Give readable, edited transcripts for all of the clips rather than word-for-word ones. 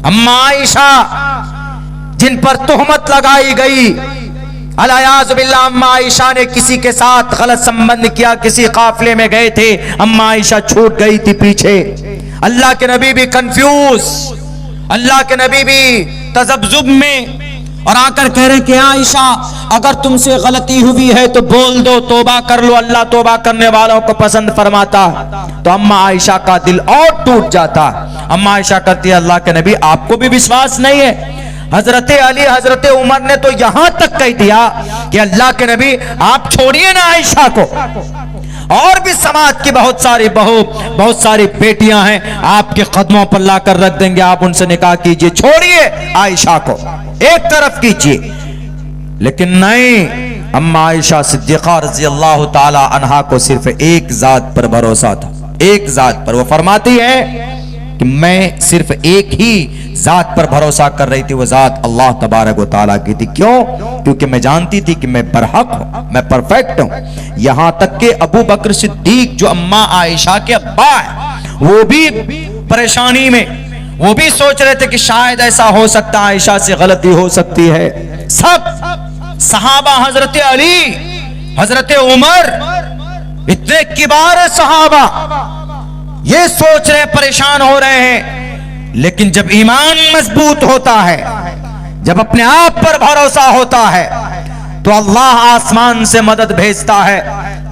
अम्मा आयशा जिन पर तुहमत लगाई गई, अलायाज़ बिल्लाह, अम्मा आयशा ने किसी के साथ गलत संबंध किया, किसी काफिले में गए थे, अम्मा आयशा छूट गई थी पीछे। अल्लाह के नबी भी कंफ्यूज, अल्लाह के नबी भी तजब्जुब में, और आकर कह रहे कि आयशा अगर तुमसे गलती हुई है तो बोल दो, तौबा कर लो, अल्लाह तौबा करने वालों को पसंद फरमाता। तो अम्मा आयशा का दिल और टूट जाता। अम्मा आयशा कहती है अल्लाह के नबी आपको भी विश्वास नहीं है? हजरत अली, हजरत उमर ने तो यहां तक कह दिया कि अल्लाह के नबी आप छोड़िए ना आयशा को, और भी समाज की बहुत सारी बहू, बहुत सारी बेटियां हैं, आपके कदमों पर लाकर रख देंगे, आप उनसे निकाह कीजिए, छोड़िए आयशा को, एक तरफ कीजिए। लेकिन नहीं, अम्मा आयशा सिद्दीक़ा रज़ी अल्लाह ताला अन्हा को सिर्फ एक जात पर भरोसा था, एक जात पर। वो फरमाती है कि मैं सिर्फ एक ही जात पर भरोसा कर रही थी, वो जात अल्लाह तबारक व तआला की थी। क्यों? क्योंकि मैं जानती थी कि मैं बरहक हूं, मैं परफेक्ट हूं। यहां तक कि अबू बकर सिद्दीक जो अम्मा आयशा के अब्बा है, वो भी परेशानी में, वो भी सोच रहे थे कि शायद ऐसा हो सकता है, आयशा से गलती हो सकती है। सब सहाबा, हजरत अली, हजरत उमर, इतने किबार सहाबा, ये सोच रहे, परेशान हो रहे हैं। लेकिन जब ईमान मजबूत होता है, जब अपने आप पर भरोसा होता है, तो अल्लाह आसमान से मदद भेजता है।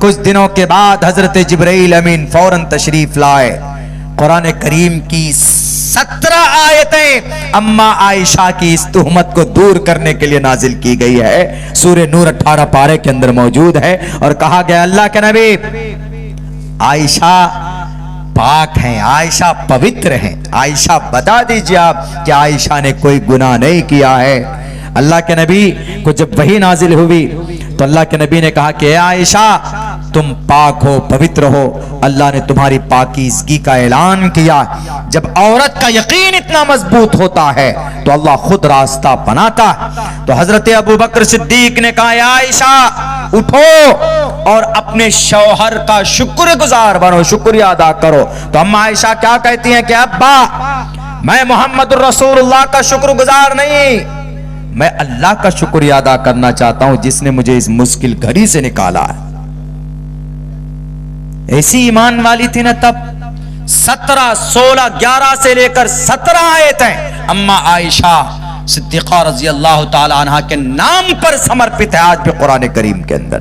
कुछ दिनों के बाद हजरत जिब्राइल अमीन फौरन तशरीफ लाए। कुरान करीम की 17 आयतें अम्मा आयशा की इस तुहमत को दूर करने के लिए नाजिल की गई है। सूरह नूर 18 पारे के अंदर मौजूद है, और कहा गया अल्लाह के नबी आयशा पाक हैं, आयशा पवित्र हैं, आयशा बता दीजिए आप कि आयशा ने कोई गुनाह नहीं किया है। अल्लाह के नबी को जब वही नाजिल हुई तो अल्लाह के नबी ने कहा कि आयशा तुम पाक हो, पवित्र हो, अल्लाह ने तुम्हारी पाकीज़गी का ऐलान किया। जब औरत का यकीन इतना मजबूत होता है तो अल्लाह खुद रास्ता बनाता। तो हजरत अबू बकर सिद्दीक ने कहा आयशा उठो और अपने शौहर का शुक्रगुजार बनो, शुक्रिया अदा करो। तो अम्मा आयशा क्या कहती हैं कि अब्बा मैं मोहम्मद रसूलुल्लाह का शुक्रगुजार नहीं, मैं अल्लाह का शुक्रिया अदा करना चाहता हूं जिसने मुझे इस मुश्किल घड़ी से निकाला है। ऐसी ईमान वाली थी ना तब। 17, 16, 11 से लेकर 17 आयतें अम्मा आयशा सिद्दीक़ा रज़ी अल्लाह ताला अन्हा के नाम पर समर्पित है आज भी कुरान करीम के अंदर।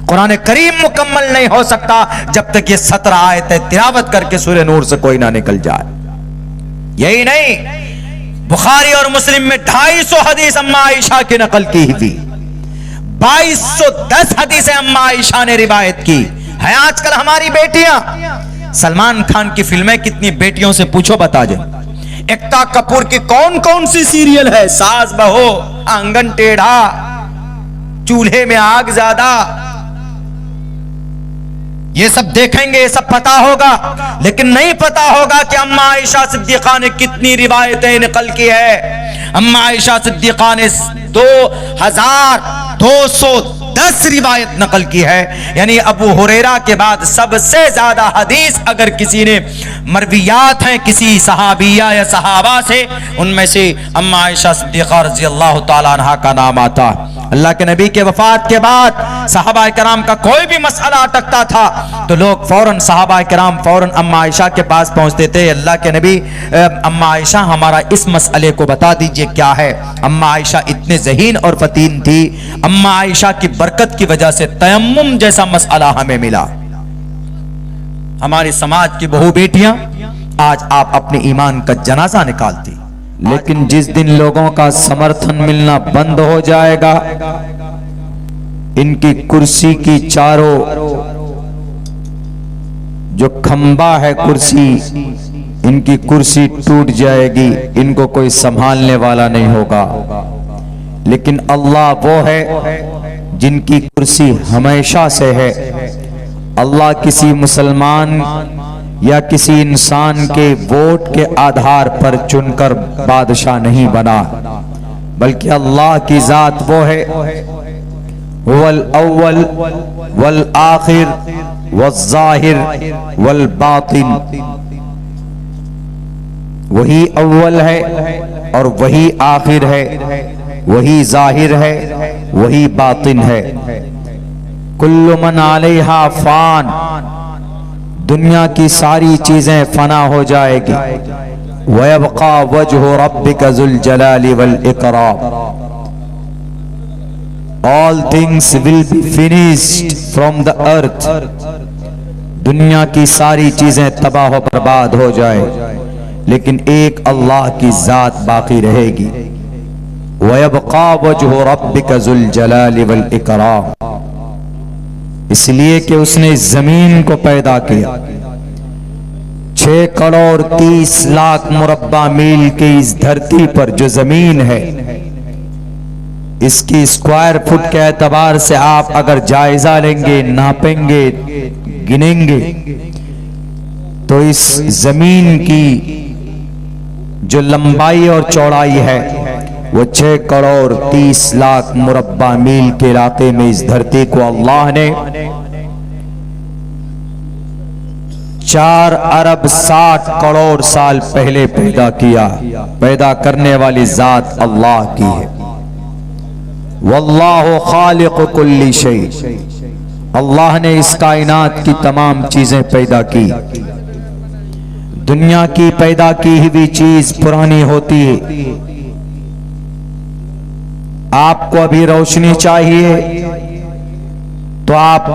कुरान करीम मुकम्मल नहीं हो सकता जब तक ये 17 आयतें तिलावत करके सूरह नूर से कोई ना निकल जाए। यही नहीं, बुखारी और मुस्लिम में 250 हदीस अम्मा आयशा की नकल की हुई, 2210 हदीसें अम्मा आयशा ने रिवायत की है। आजकल हमारी बेटियां, सलमान खान की फिल्में कितनी बेटियों से पूछो बता जाए। एकता कपूर की कौन कौन सी सीरियल है, सास बहू, आंगन टेढ़ा, चूल्हे में आग ज्यादा, ये सब देखेंगे, ये सब पता होगा। लेकिन नहीं पता होगा कि अम्मा आयशा सिद्दीक़ा ने कितनी रिवायतें नकल की है। अम्मा आयशा सिद्दीक़ा ने 2210 रिवायत नकल की है। यानी अबू हुरैरा के बाद सबसे ज्यादा हदीस अगर किसी ने मरवियात हैं किसी सहाबिया या सहाबा से, उनमें से अम्मा आयशा सिद्दीक़ा रज़ी अल्लाह ताला अन्हा का नाम आता। अल्लाह के नबी के वफात के बाद सहाबा कराम का कोई भी मसला अटकता था तो लोग फौरन, सहाबा कराम फौरन अम्मा आयशा के पास पहुंचते थे। अल्लाह के नबी अम्मा आयशा हमारा इस मसले को बता दीजिए क्या है। अम्मा आयशा इतने ज़हीन और फतीन थी, अम्मा आयशा की बरकत की वजह से तयम्मुम जैसा मसला हमें मिला। हमारे समाज की बहू बेटियां आज आप अपने ईमान का जनाजा निकालती, लेकिन जिस दिन लोगों का समर्थन मिलना बंद हो जाएगा, इनकी कुर्सी की चारों जो खंबा है कुर्सी, इनकी कुर्सी टूट जाएगी, इनको कोई संभालने वाला नहीं होगा। लेकिन अल्लाह वो है जिनकी कुर्सी हमेशा से है। अल्लाह किसी मुसलमान या किसी इंसान के वोट के आधार पर चुनकर बादशाह नहीं बना, बल्कि अल्लाह की जात वो है, वल अव्वल वल आखिर वल ज़ाहिर वल बातिन। वही अव्वल है और वही आखिर है, वही जाहिर है, वही बातिन है। कुल्लु मन अलैहा फान, दुनिया की सारी चीजें फना हो जाएगी। वयबका वजहु रब्बिका ज़ुल जलाली वल इकराम, all things will be finished from the earth, दुनिया की सारी चीजें तबाह और बर्बाद हो जाए, लेकिन एक अल्लाह की जात बाकी रहेगी। वयबका वजहु रब्बिका ज़ुल जलाली वल इकराम, इसलिए कि उसने जमीन को पैदा किया। 6 करोड़ 30 लाख मुरब्बा मील की इस धरती पर जो जमीन है, इसकी स्क्वायर फुट के एतबार से आप अगर जायजा लेंगे, नापेंगे, गिनेंगे, तो इस जमीन की जो लंबाई और चौड़ाई है वो 6 करोड़ 30 लाख मुरब्बा मील के इलाके में इस धरती को अल्लाह ने 4 अरब 60 करोड़ साल पहले पैदा किया। पैदा करने वाली जात अल्लाह की है। वल्लाहु खालिक़ु कुल्ली शै, अल्लाह ने इस कायनात की तमाम चीजें पैदा की। दुनिया की पैदा की हुई चीज पुरानी होती है। आपको अभी रोशनी चाहिए तो आप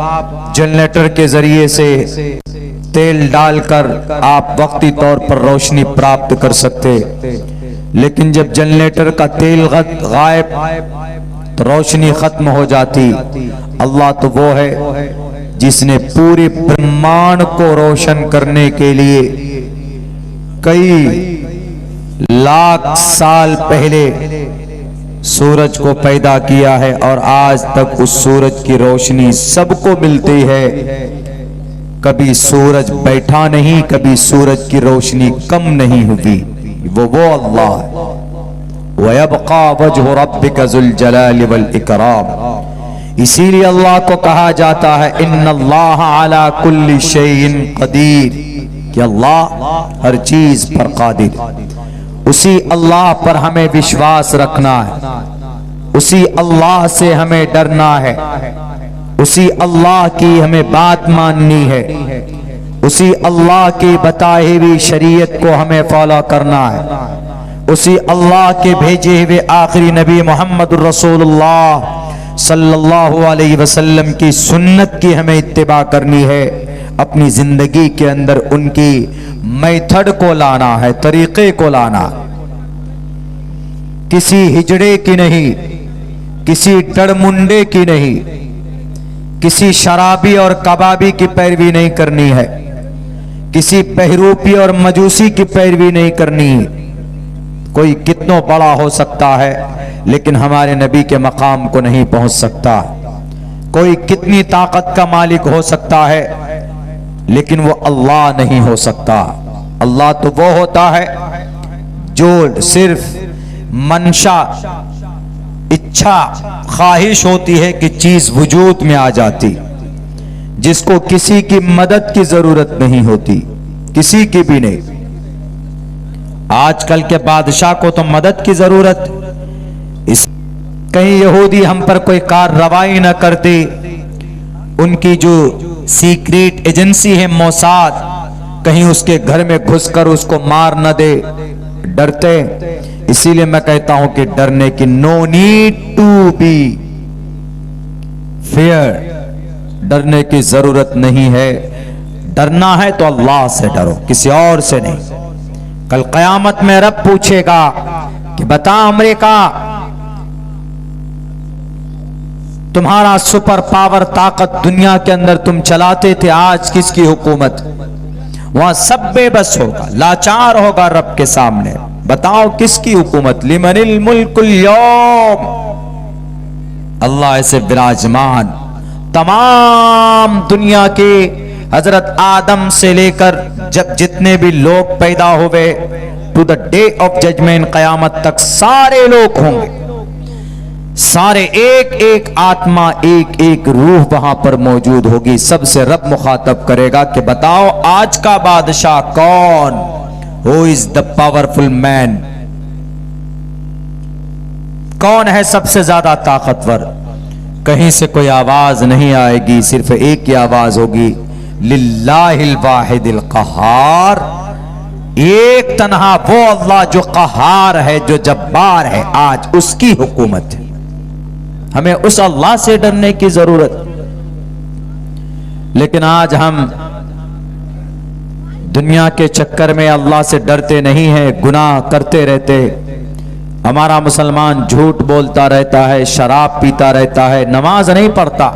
जनरेटर के जरिए से तेल डालकर आप वक्ती तौर पर रोशनी प्राप्त कर सकते, लेकिन जब जनरेटर का तेल गायब तो रोशनी खत्म हो जाती। अल्लाह तो वो है जिसने पूरे ब्रह्मांड को रोशन करने के लिए कई लाख साल पहले सूरज को पैदा किया है, और आज तक उस सूरज की रोशनी सबको मिलती है। कभी सूरज बैठा नहीं, कभी सूरज की रोशनी कम नहीं हुई। वो अल्लाह है। वयबका वजहु रब्बिका ज़ुल जलाली वल इकराम, इसीलिए अल्लाह को कहा जाता है इन्नल्लाह अला कुल्ली शैइन कदीर, कि अल्लाह हर चीज पर कादिर। उसी अल्लाह पर हमें विश्वास रखना है, उसी अल्लाह से हमें डरना है, उसी अल्लाह की हमें बात माननी है, उसी अल्लाह की बताई हुई शरीयत को हमें फॉलो करना है, उसी अल्लाह के भेजे हुए आखिरी नबी मोहम्मद रसूलुल्लाह सल्लल्लाहु अलैहि वसल्लम की सुन्नत की हमें इत्तिबा करनी है। अपनी जिंदगी के अंदर उनकी मेथड को लाना है, तरीके को लाना, किसी हिजड़े की नहीं, किसी डरमुंडे की नहीं, किसी शराबी और कबाबी की पैरवी नहीं करनी है, किसी बहरूपी और मजूसी की पैरवी नहीं करनी है। कोई कितना बड़ा हो सकता है लेकिन हमारे नबी के मकाम को नहीं पहुंच सकता। कोई कितनी ताकत का मालिक हो सकता है लेकिन वो अल्लाह नहीं हो सकता। अल्लाह तो वो होता है जो सिर्फ मंशा, इच्छा, ख्वाहिश होती है कि चीज वजूद में आ जाती, जिसको किसी की मदद की जरूरत नहीं होती, किसी की भी नहीं। आजकल के बादशाह को तो मदद की जरूरत, इस कहीं यहूदी हम पर कोई कार्रवाई न करते, उनकी जो सीक्रेट एजेंसी है मोसाद, कहीं उसके घर में घुसकर उसको मार न दे, डरते। इसीलिए मैं कहता हूं कि डरने की no need to be fear, डरने की जरूरत नहीं है। डरना है तो अल्लाह से डरो, किसी और से नहीं। कल कयामत में रब पूछेगा कि बता अमेरिका, तुम्हारा सुपर पावर ताकत दुनिया के अंदर तुम चलाते थे, आज किसकी हुकूमत? वहां सब बेबस होगा, लाचार होगा रब के सामने। बताओ किसकी हुकूमत? लिमनिल मुल्कुल यौम, अल्लाह ऐसे विराजमान तमाम दुनिया के हजरत आदम से लेकर जब जितने भी लोग पैदा हुए to the day of judgement, कयामत तक सारे लोग होंगे, सारे एक एक आत्मा, एक एक रूह वहां पर मौजूद होगी। सबसे रब मुखातब करेगा कि बताओ आज का बादशाह कौन? Who is the powerful man? कौन है सबसे ज्यादा ताकतवर? कहीं से कोई आवाज नहीं आएगी, सिर्फ एक ही आवाज होगी, लिल्लाहिल वाहिदिल कहार। एक तन्हा वो अल्लाह जो कहार है, जो जब्बार है, आज उसकी हुकूमत है। हमें उस अल्लाह से डरने की जरूरत। लेकिन आज हम दुनिया के चक्कर में अल्लाह से डरते नहीं हैं, गुनाह करते रहते। हमारा मुसलमान झूठ बोलता रहता है, शराब पीता रहता है, नमाज नहीं पढ़ता।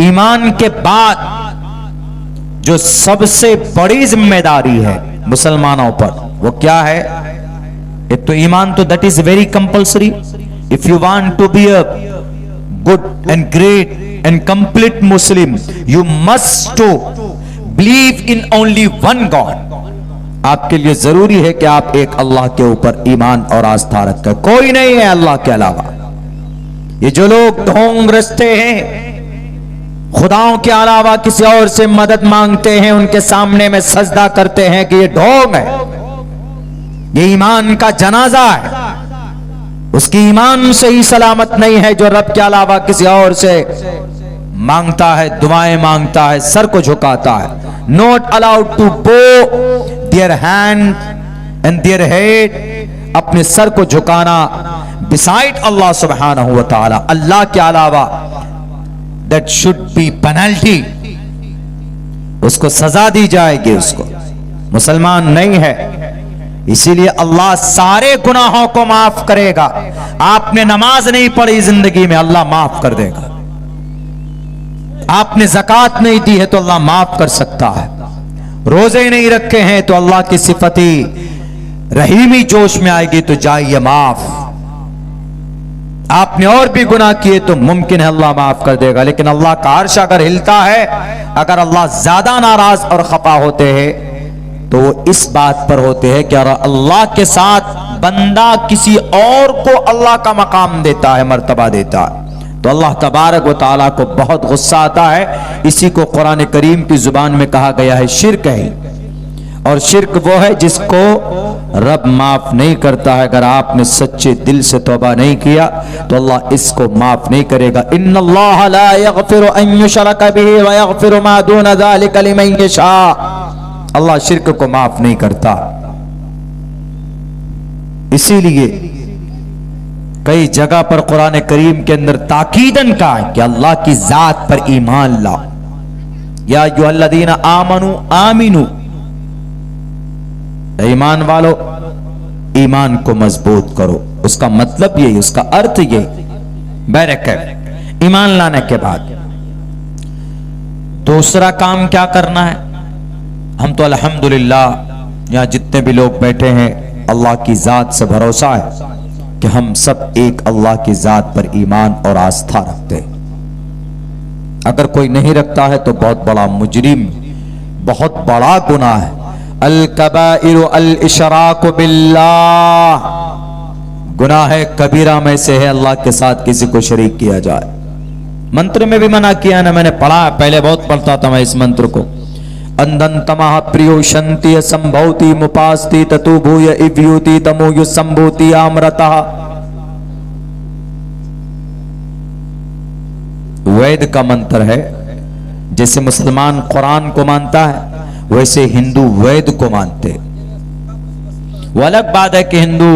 ईमान के बाद जो सबसे बड़ी जिम्मेदारी है मुसलमानों पर, वो क्या है? एक तो ईमान, तो that is very compulsory. If you want to be a good and great and complete Muslim, you must to believe in only one God. आपके लिए जरूरी है कि आप एक अल्लाह के ऊपर ईमान और आस्था रखें। कोई नहीं है अल्लाह के अलावा। ये जो लोग ढोंग रचते हैं, खुदाओं के अलावा किसी और से मदद मांगते हैं, उनके सामने में सजदा करते हैं कि ये ढोंग है, ये ईमान का जनाजा है। उसकी ईमान से ही सलामत नहीं है जो रब के अलावा किसी और से मांगता है, दुआएं मांगता है, सर को झुकाता है। नॉट अलाउड टू बो their hand and their head, अपने सर को झुकाना बिसाइड अल्लाह सुब्हानहू व तआला, अल्लाह के अलावा, दैट शुड बी पेनल्टी, उसको सजा दी जाएगी। उसको मुसलमान नहीं है, इसीलिए अल्लाह सारे गुनाहों को माफ करेगा। आपने नमाज नहीं पढ़ी जिंदगी में, अल्लाह माफ कर देगा। आपने ज़कात नहीं दी है तो अल्लाह माफ कर सकता है। रोजे नहीं रखे हैं तो अल्लाह की सिफती रहीमी जोश में आएगी तो जाइए माफ। आपने और भी गुनाह किए तो मुमकिन है अल्लाह माफ कर देगा। लेकिन अल्लाह का अर्श अगर हिलता है, अगर अल्लाह ज्यादा नाराज और खफा होते हैं तो वो इस बात पर होते हैं कि अल्लाह के साथ बंदा किसी और को अल्लाह का मकाम देता है, मर्तबा देता है, तो अल्लाह तबारक व तआला को बहुत गुस्सा आता है। इसी को कुरान करीम की जुबान में कहा गया है शिर्क है। और शिर्क वो है जिसको रब माफ नहीं करता है। अगर आपने सच्चे दिल से तौबा नहीं किया तो अल्लाह इसको माफ नहीं करेगा। इन्नल्लाह ला यगफिरु अन युशरका बिही व यगफिरु मा दून ज़ालिका लिमन यशा। अल्लाह शिर्क को माफ नहीं करता। इसीलिए कई जगह पर कुरान करीम के अंदर ताकीदन कहा है कि अल्लाह की जात पर ईमान लाओ। या अय्युहल्लज़ीना आमनू आमिनू, ईमान वालो ईमान को मजबूत करो। उसका मतलब यही, उसका अर्थ यही। बैरक ईमान लाने के बाद दूसरा काम क्या करना है? हम तो अल्हम्दुलिल्लाह यहां जितने भी लोग बैठे हैं, अल्लाह की जात से भरोसा है कि हम सब एक अल्लाह की जात पर ईमान और आस्था रखते हैं। अगर कोई नहीं रखता है तो बहुत बड़ा मुजरिम, बहुत बड़ा गुनाह है। अल कबाइरु अल इशराकु बिल्लाह, गुनाह कबीरा में से है अल्लाह के साथ किसी को शरीक किया जाए। मंत्र में भी मना किया ना, मैंने पढ़ा, पहले बहुत पढ़ता था मैं इस मंत्र को। अंदंतमः प्रियो शंति संभवति मुपास्ति ततु भूय इव्यूति तमोयु संभूति आमरतः। वेद का मंत्र है। जैसे मुसलमान कुरान को मानता है वैसे हिंदू वेद को मानते। वो अलग बात है कि हिंदू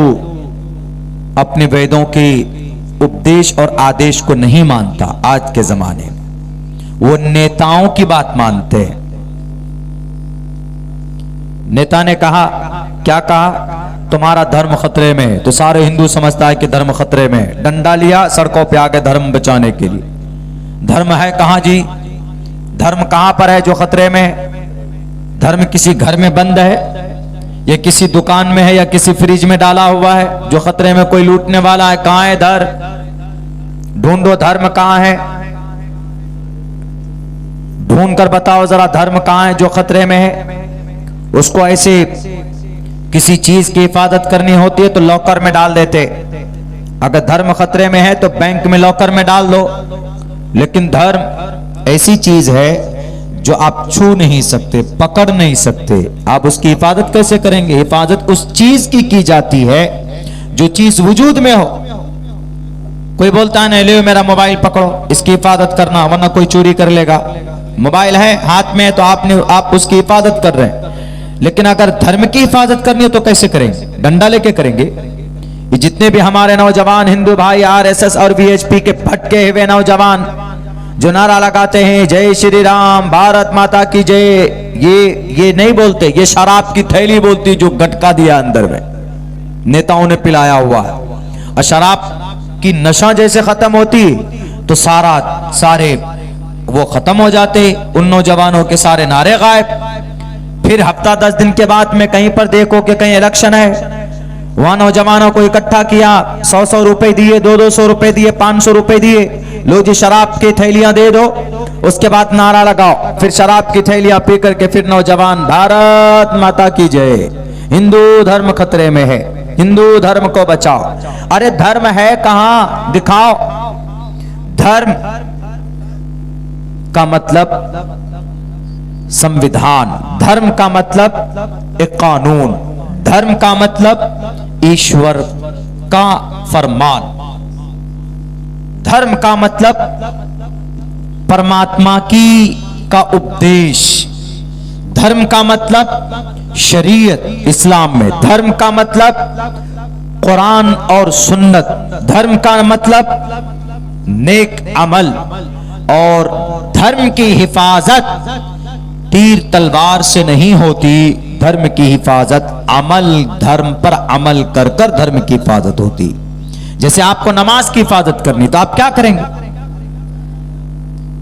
अपने वेदों के उपदेश और आदेश को नहीं मानता। आज के जमाने में वो नेताओं की बात मानते हैं। नेता ने कहा, क्या कहा? तुम्हारा धर्म खतरे में है, तो सारे हिंदू समझता है कि धर्म खतरे में है। डंडा लिया, सड़कों पे आके धर्म बचाने के लिए। धर्म है कहां जी? धर्म कहां पर है जो खतरे में है? धर्म किसी घर में बंद है या किसी दुकान में है या किसी फ्रिज में डाला हुआ है जो खतरे में कोई लूटने वाला है? कहां है धर्म? ढूंढो धर्म कहां है, ढूंढ कर बताओ जरा धर्म कहां है जो खतरे में है। उसको ऐसे किसी चीज की हिफाजत करनी होती है तो लॉकर में डाल देते। अगर धर्म खतरे में है तो बैंक में लॉकर में डाल दो। लेकिन धर्म ऐसी चीज है जो आप छू नहीं सकते, पकड़ नहीं सकते, आप उसकी हिफाजत कैसे करेंगे? हिफाजत उस चीज की जाती है जो चीज वजूद में हो। कोई बोलता है नहीं, ले मेरा मोबाइल पकड़ो, इसकी हिफाजत करना वरना कोई चोरी कर लेगा। मोबाइल है हाथ में तो आप उसकी हिफाजत कर रहे हैं, लेकिन अगर धर्म की हिफाजत करनी है तो कैसे करेंगे? डंडा लेके करेंगे। ये जितने भी हमारे नौजवान हिंदू भाई आरएसएस और वीएचपी के भटके हुए नौजवान जो नारा लगाते हैं जय श्री राम, भारत माता की जय, ये नहीं बोलते, ये शराब की थैली बोलती जो गटका दिया अंदर में नेताओं ने पिलाया हुआ है। और शराब की नशा जैसे खत्म होती तो सारे वो खत्म हो जाते, उन नौजवानों के सारे नारे गायब। फिर हफ्ता 10 दिन के बाद में कहीं पर देखो कि कहीं इलेक्शन है, वहां नौजवानों को इकट्ठा किया, 100-100 रुपए दिए, 200-200 रुपए दिए, 500 रुपए दिए, लो जी शराब की थैलियां दे दो, उसके बाद नारा लगाओ। फिर शराब की थैलियां पी करके फिर नौजवान भारत माता की जय, हिंदू धर्म खतरे में है, हिंदू धर्म को बचाओ। अरे धर्म है कहां, दिखाओ। धर्म का मतलब संविधान, धर्म का मतलब एक कानून, धर्म का मतलब ईश्वर का फरमान, धर्म का मतलब परमात्मा का उपदेश, धर्म का मतलब शरीयत इस्लाम में, धर्म का मतलब कुरान और सुन्नत, धर्म का मतलब नेक अमल। और धर्म की हिफाजत तीर तलवार से नहीं होती, धर्म की हिफाजत अमल, धर्म पर अमल कर कर धर्म की हिफाजत होती। जैसे आपको नमाज की हिफाजत करनी तो आप क्या करेंगे?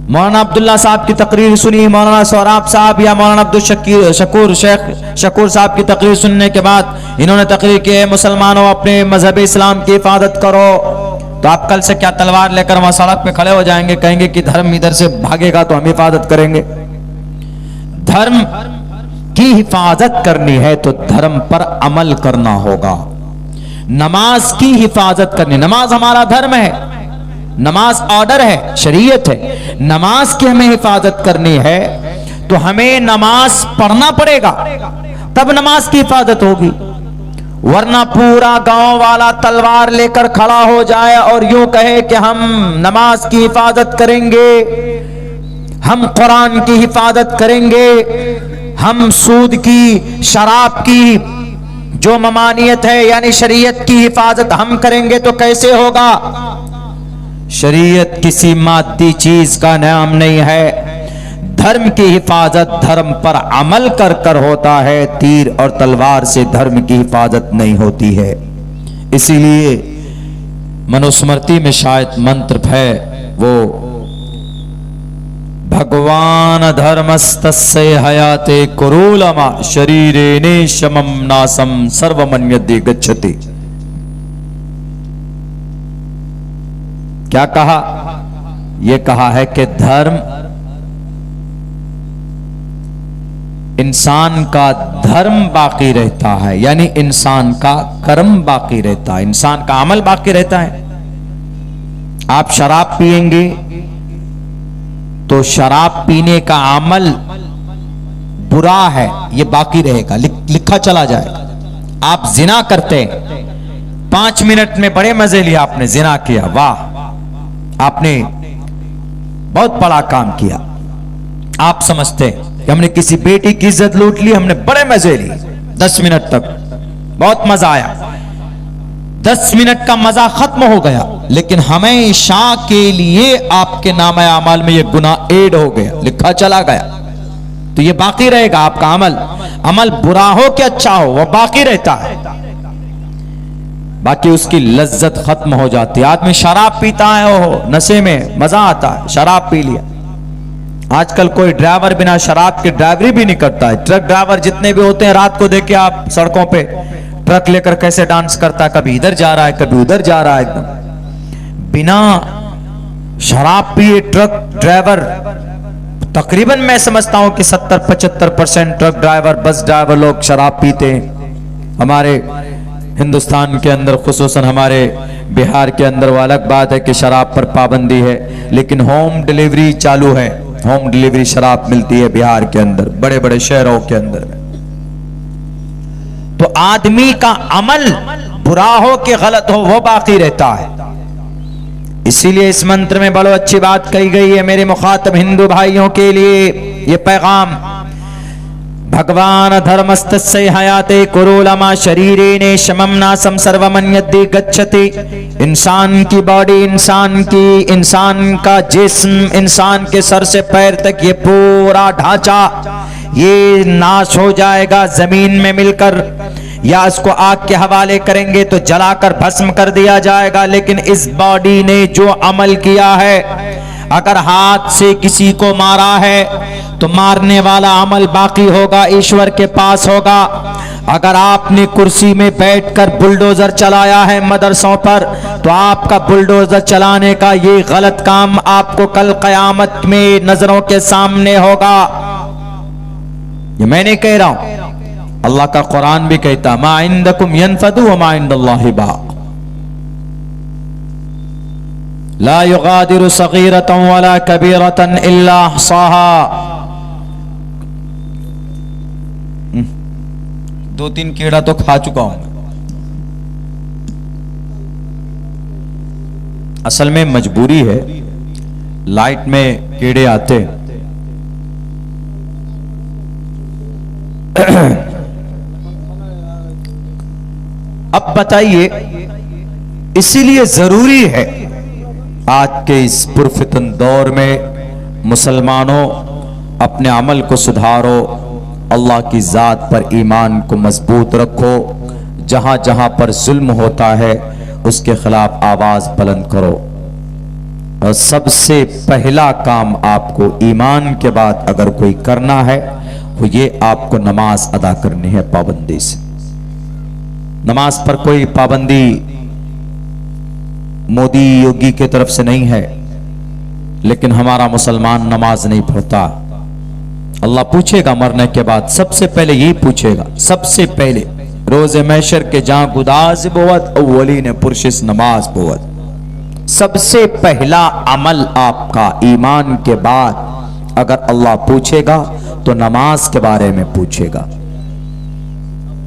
मौलाना अब्दुल्ला साहब की तकरीर सुनी, मौलाना सौराब साहब या मौलाना अब्दुल शेख शकूर साहब की तकरीर सुनने के बाद इन्होंने तकरीर की है मुसलमानों अपने मजहब इस्लाम की हिफाजत करो, तो आप कल से क्या तलवार लेकर वहां सड़क पे खड़े हो जाएंगे, कहेंगे कि धर्म इधर से भागेगा तो हम हिफाजत करेंगे? धर्म की हिफाजत करनी है तो धर्म पर अमल करना होगा। नमाज की हिफाजत करनी, नमाज हमारा धर्म है, नमाज ऑर्डर है, शरीयत है, नमाज की हमें हिफाजत करनी है तो हमें नमाज पढ़ना पड़ेगा, तब नमाज की हिफाजत होगी। वरना पूरा गांव वाला तलवार लेकर खड़ा हो जाए और यूं कहे कि हम नमाज की हिफाजत करेंगे, हम कुरान की हिफाजत करेंगे, हम सूद की, शराब की जो ममानियत है यानी शरीयत की हिफाजत हम करेंगे तो कैसे होगा? शरीयत किसी मादी चीज का नाम नहीं है। धर्म की हिफाजत धर्म पर अमल कर कर होता है, तीर और तलवार से धर्म की हिफाजत नहीं होती है। इसीलिए मनुस्मृति में शायद मंत्र है वो, भगवान धर्मस्तस्य हयाते कुरूलमा शरीरेणे शमम नासम सर्वमन्यते गच्छति। क्या कहा? यह कहा है कि धर्म, इंसान का धर्म बाकी रहता है, यानी इंसान का कर्म बाकी रहता है, इंसान का अमल बाकी रहता है। आप शराब पिएंगे तो शराब पीने का अमल बुरा है, ये बाकी रहेगा, लिखा चला जाएगा। आप जिना करते, 5 मिनट में बड़े मजे लिए आपने जिना किया, वाह आपने बहुत बड़ा काम किया, आप समझते कि हमने किसी बेटी की इज्जत लूट ली, हमने बड़े मजे लिए, 10 मिनट तक बहुत मजा आया, 10 मिनट का मजा खत्म हो गया, लेकिन हमेशा के लिए आपके नामे अमाल में ये गुनाह ऐड हो गया, लिखा चला गया, तो ये बाकी रहेगा आपका अमल। अमल बुरा हो कि अच्छा हो वो बाकी रहता है, बाकी उसकी लज्जत खत्म हो जाती है। आदमी शराब पीता है, ओहो नशे में मजा आता है, शराब पी लिया। आजकल कोई ड्राइवर बिना शराब के ड्राइवरी भी नहीं करता है। ट्रक ड्राइवर जितने भी होते हैं, रात को देखिए आप सड़कों पे ट्रक लेकर कैसे डांस करता है, कभी इधर जा रहा है कभी उधर जा रहा है, एकदम बिना शराब पिए ट्रक ड्राइवर। तकरीबन मैं समझता हूं कि 70-75% ट्रक ड्राइवर, बस ड्राइवर लोग शराब पीते हैं। हमारे हिंदुस्तान के अंदर, खुसूसन हमारे बिहार के अंदर वो अलग बात है कि शराब पर पाबंदी है, लेकिन होम डिलीवरी चालू है, होम डिलीवरी शराब मिलती है बिहार के अंदर, बड़े बड़े शहरों के अंदर। तो आदमी का अमल बुरा हो कि गलत हो वो बाकी रहता है। इसीलिए इस मंत्र में बड़ो अच्छी बात कही गई है मेरे मुखातब हिंदू भाइयों के लिए। ये पैगाम भगवान धर्मस्तस्य हयाते कुरुलमा शरीरेणे शमम नासम सर्वमन्यद्धि गच्छति। इंसान की बॉडी, इंसान का जिस्म, इंसान के सर से पैर तक ये पूरा ढांचा ये नाश हो जाएगा जमीन में मिलकर, या इसको आग के हवाले करेंगे तो जलाकर भस्म कर दिया जाएगा। लेकिन इस बॉडी ने जो अमल किया है, अगर हाथ से किसी को मारा है तो मारने वाला अमल बाकी होगा, ईश्वर के पास होगा। अगर आपने कुर्सी में बैठकर बुलडोजर चलाया है मदरसों पर, तो आपका बुलडोजर चलाने का ये गलत काम आपको कल कयामत में नजरों के सामने होगा। ये मैं नहीं कह रहा हूं, अल्लाह का कुरान भी कहता मा इंदकुम यनफदु व मा इंदल्लाहि बाक़ ला युगादिरु सगीरतन वला कबीरतन इल्ला अहसाहा। 2-3 कीड़ा तो खा चुका हूं। असल में मजबूरी है, लाइट में कीड़े आते। अब बताइए, इसीलिए जरूरी है आज के इस पुरफितन दौर में मुसलमानों अपने अमल को सुधारो, अल्लाह की ज़ात पर ईमान को मजबूत रखो, जहां जहां पर जुल्म होता है उसके खिलाफ आवाज बुलंद करो। और सबसे पहला काम आपको ईमान के बाद अगर कोई करना है तो ये आपको नमाज अदा करनी है पाबंदी से। नमाज पर कोई पाबंदी मोदी योगी की तरफ से नहीं है, लेकिन हमारा मुसलमान नमाज नहीं पढ़ता। अल्लाह पूछेगा मरने के बाद, सबसे पहले यही पूछेगा, सबसे पहले रोजे महशर के जहां गुदाज बोवत अव्वली ने पुरशिस नमाज बोवत। सबसे पहला अमल आपका ईमान के बाद अगर अल्लाह पूछेगा तो नमाज के बारे में पूछेगा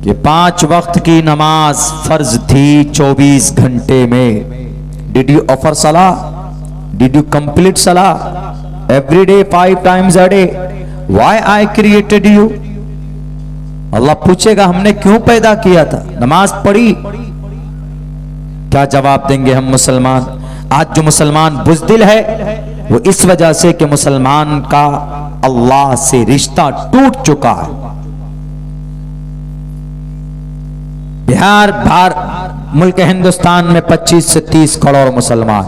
कि 5 वक्त की नमाज फर्ज थी 24 घंटे में। डिड यू ऑफर सलाह? डिड यू कंप्लीट सलाह every day 5 times a day? Why I created you? अल्लाह पूछेगा हमने क्यों पैदा किया था? नमाज पढ़ी? क्या जवाब देंगे हम मुसलमान? आज जो मुसलमान बुज़दिल है वो इस वजह से कि मुसलमान का अल्लाह से रिश्ता टूट चुका है। बिहार मुल्क हिंदुस्तान में 25 से 30 करोड़ मुसलमान।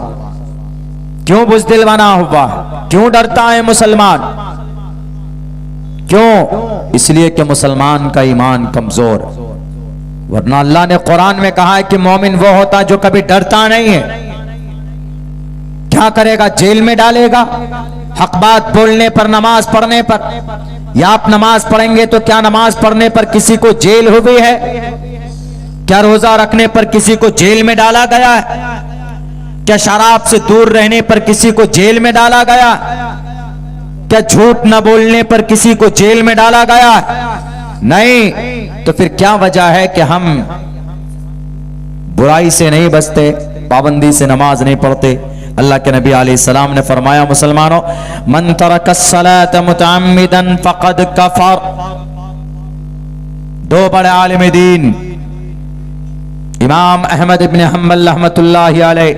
क्यों बुज़दिल बना हुआ है? क्यों डरता है मुसलमान? क्यों? इसलिए कि मुसलमान का ईमान कमजोर है। वरना अल्लाह ने कुरान में कहा है कि मोमिन वो होता जो कभी डरता नहीं है। क्या करेगा? जेल में डालेगा हक बात बोलने पर, नमाज पढ़ने पर। या आप नमाज पढ़ेंगे तो क्या नमाज पढ़ने पर किसी को जेल हुई है? क्या रोजा रखने पर किसी को जेल में डाला गया है? क्या शराब से दूर रहने पर किसी को जेल में डाला गया? क्या झूठ न बोलने पर किसी को जेल में डाला गया? नहीं। तो फिर क्या वजह है कि हम बुराई से नहीं बचते, पाबंदी से नमाज नहीं पढ़ते? अल्लाह के नबी अलैहिस्सलाम ने फरमाया, मुसलमानों, मन तरक सलात मुतअम्मिदन फक़द कफ़र। 2 बड़े आलिम दीन इमाम अहमद इब्न हम्बल रहमतुल्लाहि अलैह,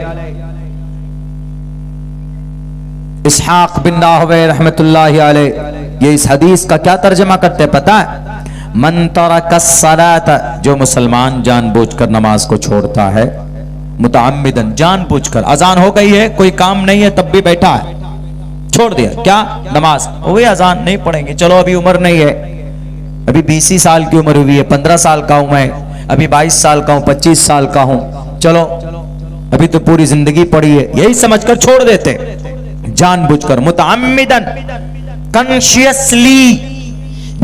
इसहाक बिन राहवे रहमतुल्लाहि अलैह, ये इस हदीस का क्या तर्जमा करते पता है? मन तरक सलात, जो मुसलमान जानबूझकर नमाज को छोड़ता है, मुतअम्मिदन, जानबूझकर। अजान हो गई है, कोई काम नहीं है, तब भी बैठा है, छोड़ दिया। क्या? नमाज हो गई, अजान नहीं पढ़ेंगे, चलो अभी उम्र नहीं है, अभी 20 साल की उम्र हुई है, 15 साल का हूं मैं, अभी 22 साल का हूं, 25 साल का हूं, चलो अभी तो पूरी जिंदगी पड़ी है, यही समझकर छोड़ देते। जानबूझकर, मुतअम्मिदन, कॉन्शियसली,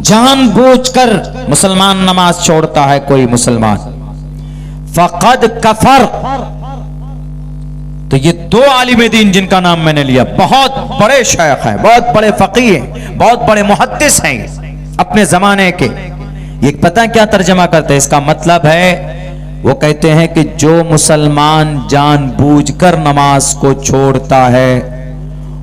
जानबूझकर मुसलमान नमाज छोड़ता है कोई मुसलमान, फक़द कफ़र। तो ये दो आलिम दीन जिनका नाम मैंने लिया, बहुत बड़े शेख हैं, बहुत बड़े फकीह हैं, बहुत बड़े मुहद्दिस हैं अपने जमाने के। ये पता क्या तर्जमा करते हैं? इसका मतलब है वो कहते हैं कि जो मुसलमान जानबूझकर नमाज को छोड़ता है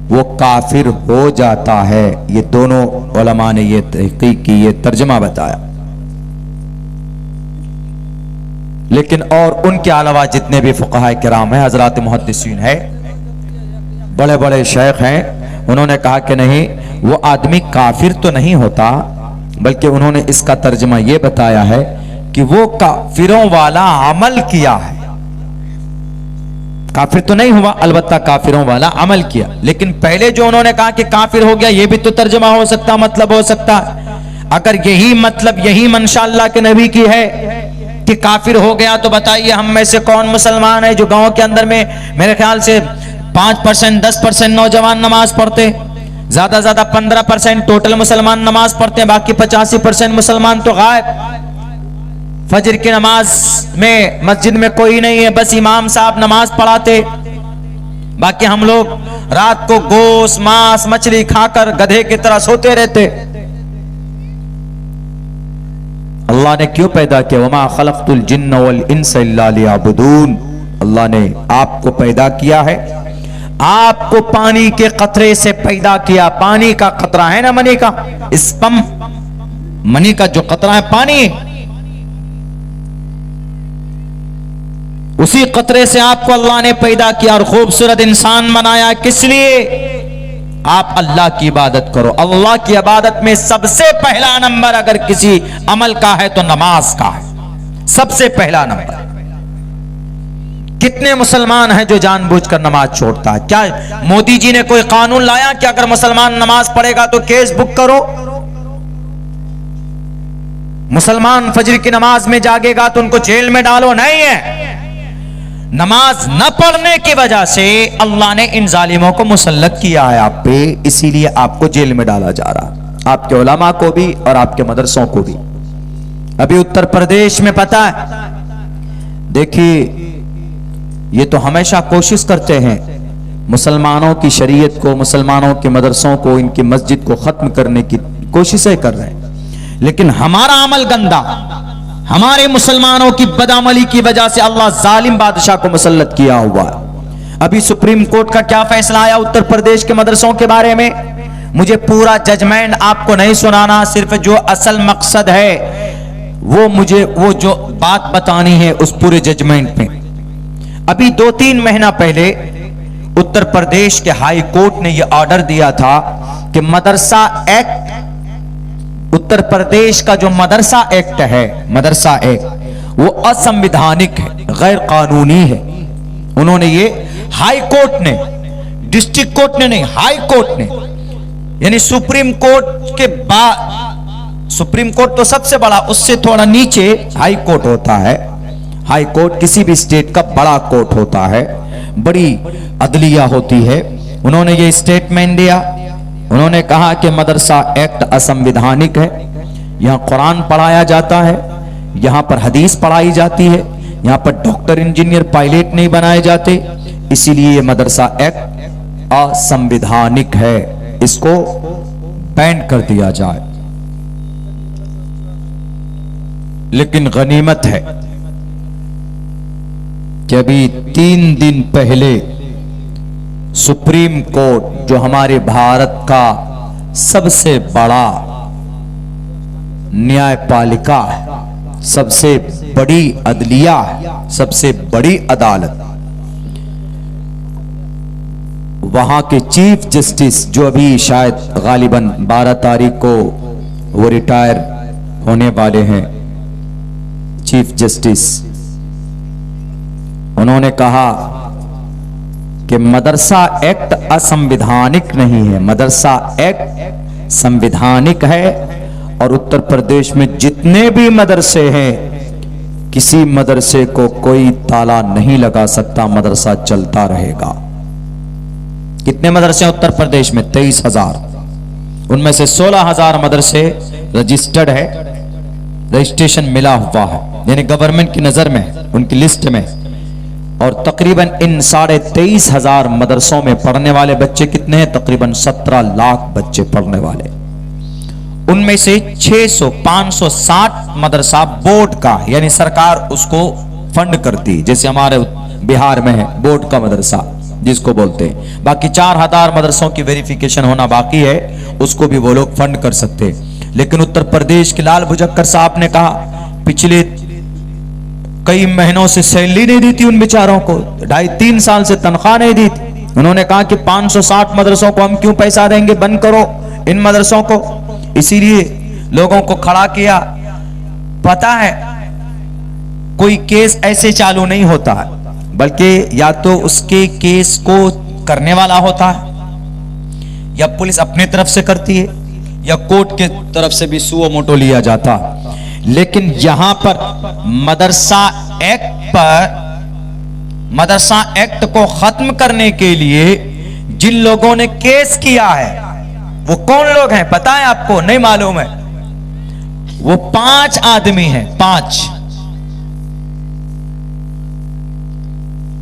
वो काफिर हो जाता है। ये दोनों उलमा ने ये तहकीक की, ये तर्जमा बताया। लेकिन और उनके अलावा जितने भी फुक़हा किराम हैं, हजरात मुहद्दिसीन है, बड़े बड़े शेख हैं, उन्होंने कहा कि नहीं, वो आदमी काफिर तो नहीं होता, बल्कि उन्होंने इसका तर्जमा ये बताया है कि वो काफिरों वाला अमल किया है। काफिर तो नहीं हुआ, अलबत्ता काफिरों वाला अमल किया। लेकिन पहले जो उन्होंने कहा कि काफिर हो गया, ये भी तो तर्जमा हो सकता, मतलब हो सकता। अगर यही मतलब, यही मंशा अल्लाह के नबी की है कि काफिर हो गया, तो बताइए हम में से कौन मुसलमान है जो गांव के अंदर में मेरे ख्याल से 5% 10% नौजवान नमाज पढ़ते, ज्यादा ज्यादा 15% टोटल मुसलमान नमाज पढ़ते हैं, बाकी 85% मुसलमान तो गायब। फजर की नमाज में मस्जिद में कोई नहीं है, बस इमाम साहब नमाज पढ़ाते, बाकी हम लोग रात को गोश्त मांस मछली खाकर गधे की तरह सोते रहते। अल्लाह ने क्यों पैदा किया? वमा खलक़तुल जिन्न वल इंसा इल्ला लियअबुदून। अल्लाह ने आपको पैदा किया है, आपको पानी के कतरे से पैदा किया। पानी का कतरा है ना, मनी का स्पम, मनी का जो कतरा है पानी, उसी कतरे से आपको अल्लाह ने पैदा किया और खूबसूरत इंसान बनाया। किस लिए? आप अल्लाह की इबादत करो। अल्लाह की इबादत में सबसे पहला नंबर अगर किसी अमल का है तो नमाज का है, सबसे पहला नंबर। कितने मुसलमान हैं जो जानबूझकर नमाज छोड़ता है? क्या मोदी जी ने कोई कानून लाया कि अगर मुसलमान नमाज पढ़ेगा तो केस बुक करो? मुसलमान फजर की नमाज में जागेगा तो उनको जेल में डालो? नहीं है। नमाज न पढ़ने की वजह से अल्लाह ने इन जालिमों को मुसल्लत किया है आप पे, इसीलिए आपको जेल में डाला जा रहा, आपके उलमा को भी और आपके मदरसों को भी। अभी उत्तर प्रदेश में पता है, देखिए ये तो हमेशा कोशिश करते हैं मुसलमानों की शरीयत को, मुसलमानों के मदरसों को, इनकी मस्जिद को खत्म करने की कोशिशें कर रहे हैं, लेकिन हमारा अमल गंदा, हमारे मुसलमानों की बदअमली की वजह से अल्लाह जालिम बादशाह को मुसल्लत किया हुआ है। अभी सुप्रीम कोर्ट का क्या फैसला आया उत्तर प्रदेश के मदरसों के बारे में? मुझे पूरा जजमेंट आपको नहीं सुनाना, सिर्फ जो असल मकसद है वो जो बात बतानी है उस पूरे जजमेंट में। अभी 2-3 महीना पहले उत्तर प्रदेश के हाई कोर्ट ने यह ऑर्डर दिया था कि मदरसा एक्ट, उत्तर प्रदेश का जो मदरसा एक्ट है, मदरसा एक्ट, वो असंवैधानिक है, गैर कानूनी है। उन्होंने ये हाई कोर्ट ने, डिस्ट्रिक्ट कोर्ट ने नहीं, हाई कोर्ट ने, यानी सुप्रीम कोर्ट के बाद, सुप्रीम कोर्ट तो सबसे बड़ा, उससे थोड़ा नीचे हाई कोर्ट होता है। हाई कोर्ट किसी भी स्टेट का बड़ा कोर्ट होता है, बड़ी अदलिया होती है। उन्होंने ये स्टेटमेंट दिया, उन्होंने कहा कि मदरसा एक्ट असंवैधानिक है। यहां कुरान पढ़ाया जाता है, यहां पर हदीस पढ़ाई जाती है, यहां पर डॉक्टर इंजीनियर पायलट नहीं बनाए जाते, इसीलिए ये मदरसा एक्ट असंवैधानिक है, इसको बैन कर दिया जाए। लेकिन गनीमत है कि अभी 3 दिन पहले सुप्रीम कोर्ट, जो हमारे भारत का सबसे बड़ा न्यायपालिका है, सबसे बड़ी अदलिया है, सबसे बड़ी अदालत, वहां के चीफ जस्टिस, जो अभी शायद गालिबन 12 तारीख को वो रिटायर होने वाले हैं, चीफ जस्टिस, उन्होंने कहा कि मदरसा एक्ट असंवैधानिक नहीं है, मदरसा एक्ट संवैधानिक है। और उत्तर प्रदेश में जितने भी मदरसे हैं, किसी मदरसे को कोई ताला नहीं लगा सकता, मदरसा चलता रहेगा। कितने मदरसे उत्तर प्रदेश में? 23,000। उनमें से 16,000 मदरसे रजिस्टर्ड है, रजिस्ट्रेशन मिला हुआ है, यानी गवर्नमेंट की नजर में, उनकी लिस्ट में। और तकरीबन इन 23,500 मदरसों में पढ़ने वाले बच्चे कितने हैं? तकरीबन 17 लाख बच्चे पढ़ने वाले। उनमें से 560 मदरसा बोर्ड का, यानी सरकार उसको फंड करती, जैसे हमारे बिहार में है बोर्ड का मदरसा जिसको बोलते हैं। बाकी 4000 मदरसों की वेरिफिकेशन होना बाकी है, उसको भी वो लोग फंड कर सकते हैं। लेकिन उत्तर प्रदेश के लाल भुजक्कर साहब ने कहा पिछले कई महीनों से सैलरी नहीं दी थी उन बेचारों को, 2.5-3 साल से तनख्वाह नहीं दी थी। उन्होंने कहा कि 560 मदरसों को हम क्यों पैसा देंगे, बंद करो इन मदरसों को। इसीलिए लोगों को खड़ा किया। पता है कोई केस ऐसे चालू नहीं होता है, बल्कि या तो उसके केस को करने वाला होता है, या पुलिस अपनी तरफ से करती है, या कोर्ट के तरफ से भी सुओ मोटो लिया जाता। लेकिन यहां पर मदरसा एक्ट को खत्म करने के लिए जिन लोगों ने केस किया है वो कौन लोग हैं पता है आपको? नहीं मालूम है? वो 5 आदमी हैं।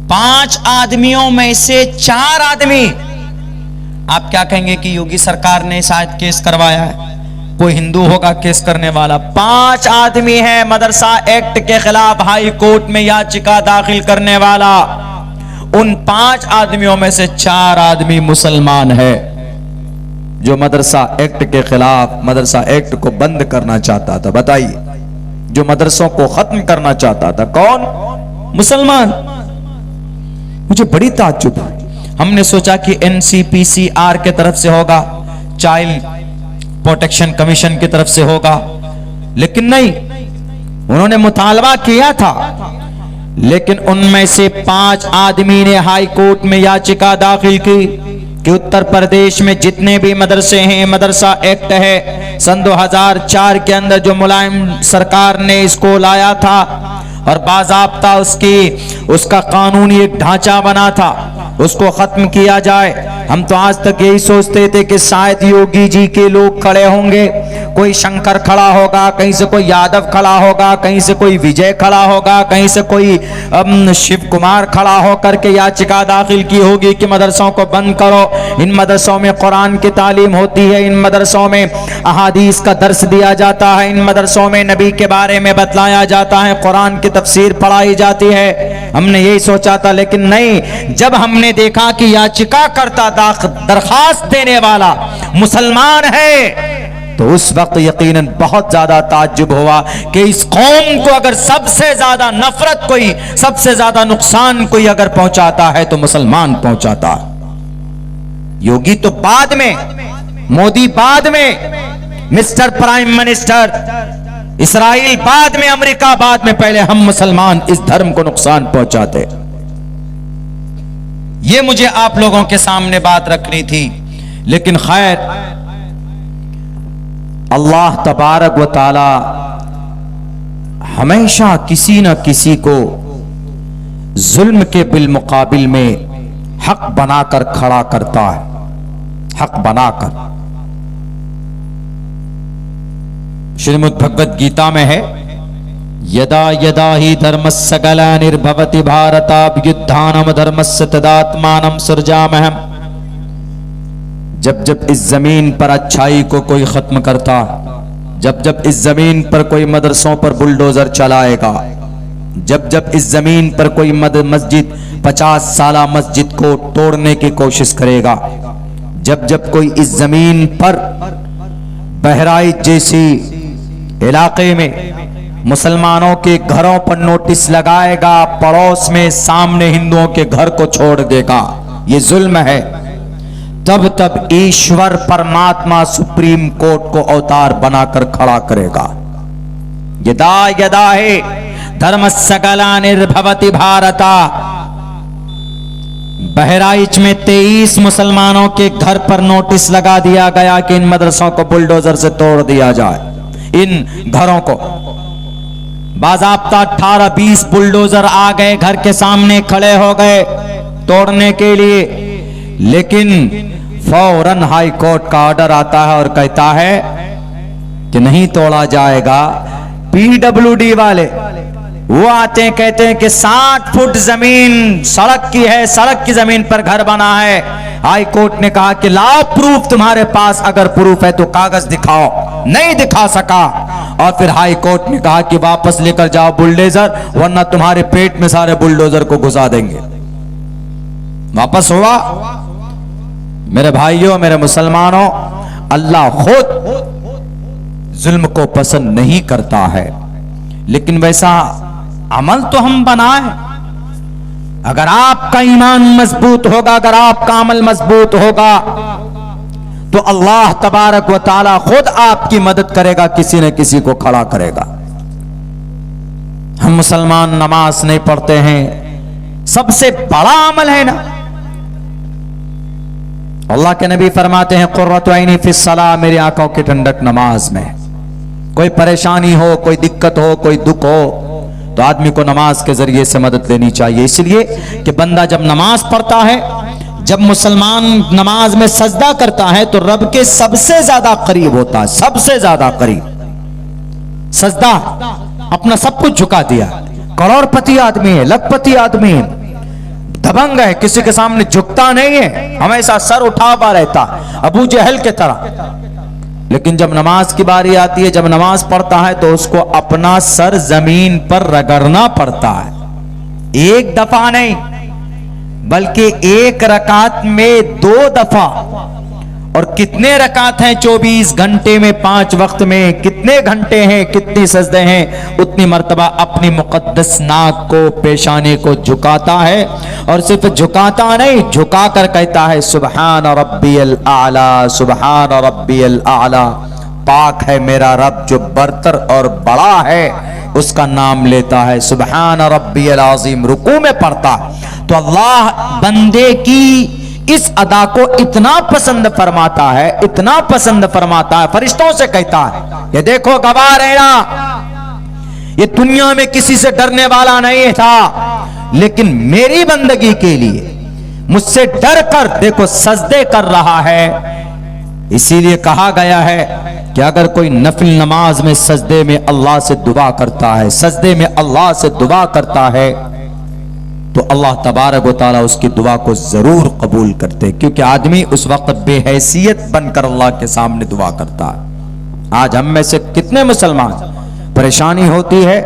5 आदमियों में से 4 आदमी, आप क्या कहेंगे कि योगी सरकार ने शायद केस करवाया है, कोई हिंदू होगा केस करने वाला। 5 आदमी हैं मदरसा एक्ट के खिलाफ हाई कोर्ट में याचिका दाखिल करने वाला। उन 5 आदमियों में से 4 आदमी मुसलमान है, जो मदरसा एक्ट के खिलाफ, मदरसा एक्ट को बंद करना चाहता था। बताइए, जो मदरसों को खत्म करना चाहता था कौन? मुसलमान। मुझे बड़ी ताज्जुब है। हमने सोचा कि NCPCR के तरफ से होगा, चाइल्ड प्रोटेक्शन कमीशन की तरफ से होगा, लेकिन नहीं। उन्होंने मुतालबा किया था, लेकिन उनमें से 5 आदमी ने हाई कोर्ट में याचिका दाखिल की कि उत्तर प्रदेश में जितने भी मदरसे हैं, मदरसा एक्ट है सन 2004 के अंदर जो मुलायम सरकार ने इसको लाया था और बाज़ाब्ता उसका कानूनी एक ढांचा बना था, उसको खत्म किया जाए। हम तो आज तक यही सोचते थे कि शायद योगी जी के लोग खड़े होंगे, कोई शंकर खड़ा होगा, कहीं से कोई यादव खड़ा होगा, कहीं से कोई विजय खड़ा होगा, कहीं से कोई शिव कुमार खड़ा होकर के याचिका दाखिल की होगी कि मदरसों को बंद करो। इन मदरसों में कुरान की तालीम होती है, इन मदरसों में अहादीस का दर्स दिया जाता है, इन मदरसों में नबी के बारे में बतलाया जाता है, कुरान की तफसीर पढ़ाई जाती है। हमने यही सोचा था, लेकिन नहीं। जब हमने देखा कि याचिका करता दरखास्त देने वाला मुसलमान है, तो उस वक्त यकीनन बहुत ज्यादा ताज्जुब हुआ कि इस कौम को अगर सबसे ज्यादा नफरत कोई, सबसे ज्यादा नुकसान कोई अगर पहुंचाता है तो मुसलमान पहुंचाता है। योगी तो बाद में, मोदी बाद में, मिस्टर प्राइम मिनिस्टर, इसराइल बाद में, अमेरिका बाद में, पहले हम मुसलमान इस धर्म को नुकसान पहुंचाते। ये मुझे आप लोगों के सामने बात रखनी थी। लेकिन खैर, अल्लाह तबारक व ताला हमेशा किसी न किसी को जुल्म के बिलमुकाबिल में हक बनाकर खड़ा करता है, हक बनाकर। श्रीमद् भगवद गीता में है, यदा यदा ही धर्मस्य ग्लानिर्भवति भारताभ्युत्थानं धर्मस्य तदात्मानं सृजाम्यहम्। जब जब इस जमीन पर अच्छाई को कोई खत्म करता, जब जब इस जमीन पर कोई मदरसों पर बुलडोजर चलाएगा, जब जब इस जमीन पर कोई मस्जिद 50 साला मस्जिद को तोड़ने की कोशिश करेगा, जब जब कोई इस जमीन पर बहराइच जैसी इलाके में मुसलमानों के घरों पर नोटिस लगाएगा, पड़ोस में सामने हिंदुओं के घर को छोड़ देगा, ये जुल्म है, तब तब ईश्वर परमात्मा सुप्रीम कोर्ट को अवतार बनाकर खड़ा करेगा। यदा यदा है धर्मस्य ग्लानिर्भवति भारता। बहराइच में 23 मुसलमानों के घर पर नोटिस लगा दिया गया कि इन मदरसों को बुलडोजर से तोड़ दिया जाए, इन घरों को। बाज़ाब्ता 18-20 बुलडोजर आ गए, घर के सामने खड़े हो गए तोड़ने के लिए, लेकिन फौरन हाई कोर्ट का ऑर्डर आता है और कहता है कि नहीं तोड़ा जाएगा। PWD वाले वो आते हैं, कहते हैं कि 60 फुट जमीन सड़क की है, सड़क की जमीन पर घर बना है। हाई कोर्ट ने कहा कि लाओ प्रूफ तुम्हारे पास, अगर प्रूफ है तो कागज दिखाओ। नहीं दिखा सका और फिर हाई कोर्ट ने कहा कि वापस लेकर जाओ बुलडोजर, वरना तुम्हारे पेट में सारे बुलडोजर को घुसा देंगे। वापस हुआ। मेरे भाइयों, मेरे मुसलमानों, अल्लाह खुद जुल्म को पसंद नहीं करता है, लेकिन वैसा अमल तो हम बनाए। अगर आपका ईमान मजबूत होगा, अगर आपका अमल मजबूत होगा, तो अल्लाह तबारक व ताला खुद आपकी मदद करेगा, किसी न किसी को खड़ा करेगा। हम मुसलमान नमाज नहीं पढ़ते हैं, सबसे बड़ा अमल है ना। अल्लाह के नबी फरमाते हैं कुर्रतु ऐनी फिस सलाह, मेरी आंखों की ठंडक नमाज में। कोई परेशानी हो, कोई दिक्कत हो, कोई दुख हो, तो आदमी को नमाज के जरिए से मदद लेनी चाहिए। इसलिए कि बंदा जब नमाज पढ़ता है, जब मुसलमान नमाज में सजदा करता है, तो रब के सबसे ज्यादा करीब होता है, सबसे ज्यादा करीब। सजदा, अपना सब कुछ झुका दिया, करोड़पति आदमी है, लखपति आदमी है, दबंग है, किसी के सामने झुकता नहीं है, हमेशा सर उठा हुआ रहता, अबू जहल के तरह। लेकिन जब नमाज की बारी आती है, जब नमाज पढ़ता है, तो उसको अपना सर जमीन पर रगड़ना पड़ता है। एक दफा नहीं, बल्कि एक रकात में 2 दफा। और कितने रकात हैं 24 घंटे में, 5 वक्त में, कितने घंटे हैं, कितनी सजदे हैं, उतनी मर्तबा अपनी मुकद्दस नाक को, पेशानी को झुकाता है। और सिर्फ झुकाता नहीं, झुका कर कहता है सुबहान रब्बियल आला, सुबहान रब्बियल आला। पाक है मेरा रब जो बरतर और बड़ा है, उसका नाम लेता है सुबहान रब्बियल आज़ीम। रुकू में पढ़ता, तो अल्लाह बंदे की इस अदा को इतना पसंद फरमाता है, इतना पसंद फरमाता है, फरिश्तों से कहता है ये देखो गवाह रहना, ये दुनिया में किसी से डरने वाला नहीं था, लेकिन मेरी बंदगी के लिए मुझसे डर कर देखो सजदे कर रहा है। इसीलिए कहा गया है कि अगर कोई नफिल नमाज में सजदे में अल्लाह से दुआ करता है, सजदे में अल्लाह से दुआ करता है, तो अल्लाह तबारक व तआला उसकी दुआ को जरूर कबूल करते, क्योंकि आदमी उस वक्त बेहैसियत बनकर अल्लाह के सामने दुआ करता है। आज हम में से कितने मुसलमान परेशानी होती है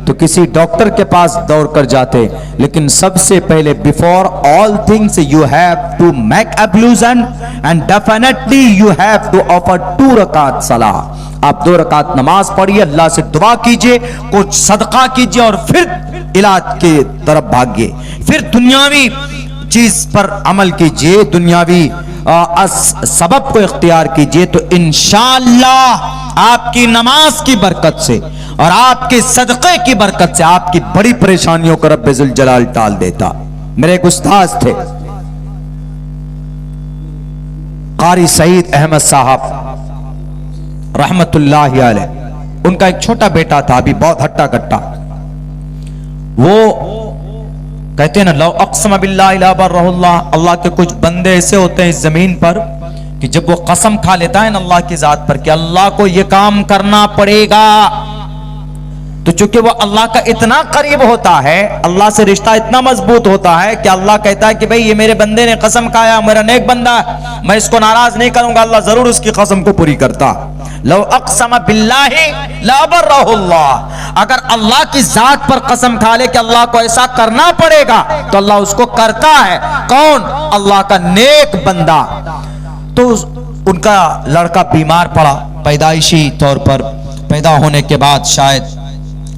तो किसी डॉक्टर के पास दौड़ कर जाते, लेकिन सबसे पहले before all things you have to make ablution and definitely you have to offer 2 रकात सलाह। आप 2 रकात नमाज पढ़िए, अल्लाह से दुआ कीजिए, कुछ सदका कीजिए और फिर इलाज की तरफ भागिए, फिर दुनियावी चीज पर अमल कीजिए, दुनियावी सबब को इख्तियार कीजिए, तो इंशाअल्लाह आपकी नमाज की बरकत से और आपके सदक़े की बरकत से आपकी बड़ी परेशानियों को रब्बे जुल जलाल टाल देता। मेरे एक उस्ताद थे कारी सईद अहमद साहब रहमतुल्लाहि अलैह। उनका एक छोटा बेटा था, अभी बहुत हट्टा कट्टा। वो कहते हैं ना, लौ अक़सम बिल्लाहि ला बर्रहुल्लाह, अल्लाह के कुछ बंदे ऐसे होते हैं इस जमीन पर कि जब वो कसम खा लेता है ना अल्लाह की जात पर कि अल्लाह को ये काम करना पड़ेगा, तो चूंकि वो अल्लाह का इतना करीब होता है, अल्लाह से रिश्ता इतना मजबूत होता है कि अल्लाह कहता है कि भाई ये मेरे बंदे ने कसम खाया, मेरा नेक बंदा है, मैं इसको नाराज नहीं करूंगा, अल्लाह जरूर उसकी कसम को पूरी करता। लौ अक़सम बिल्लाहि ला बर्रहुल्लाह, अगर अल्लाह की जात पर कसम खा ले कि अल्लाह को ऐसा करना पड़ेगा, तो अल्लाह उसको करता है। कौन? अल्लाह का नेक बंदा। तो उनका लड़का बीमार पड़ा, पैदाइशी तौर पर पैदा होने के बाद शायद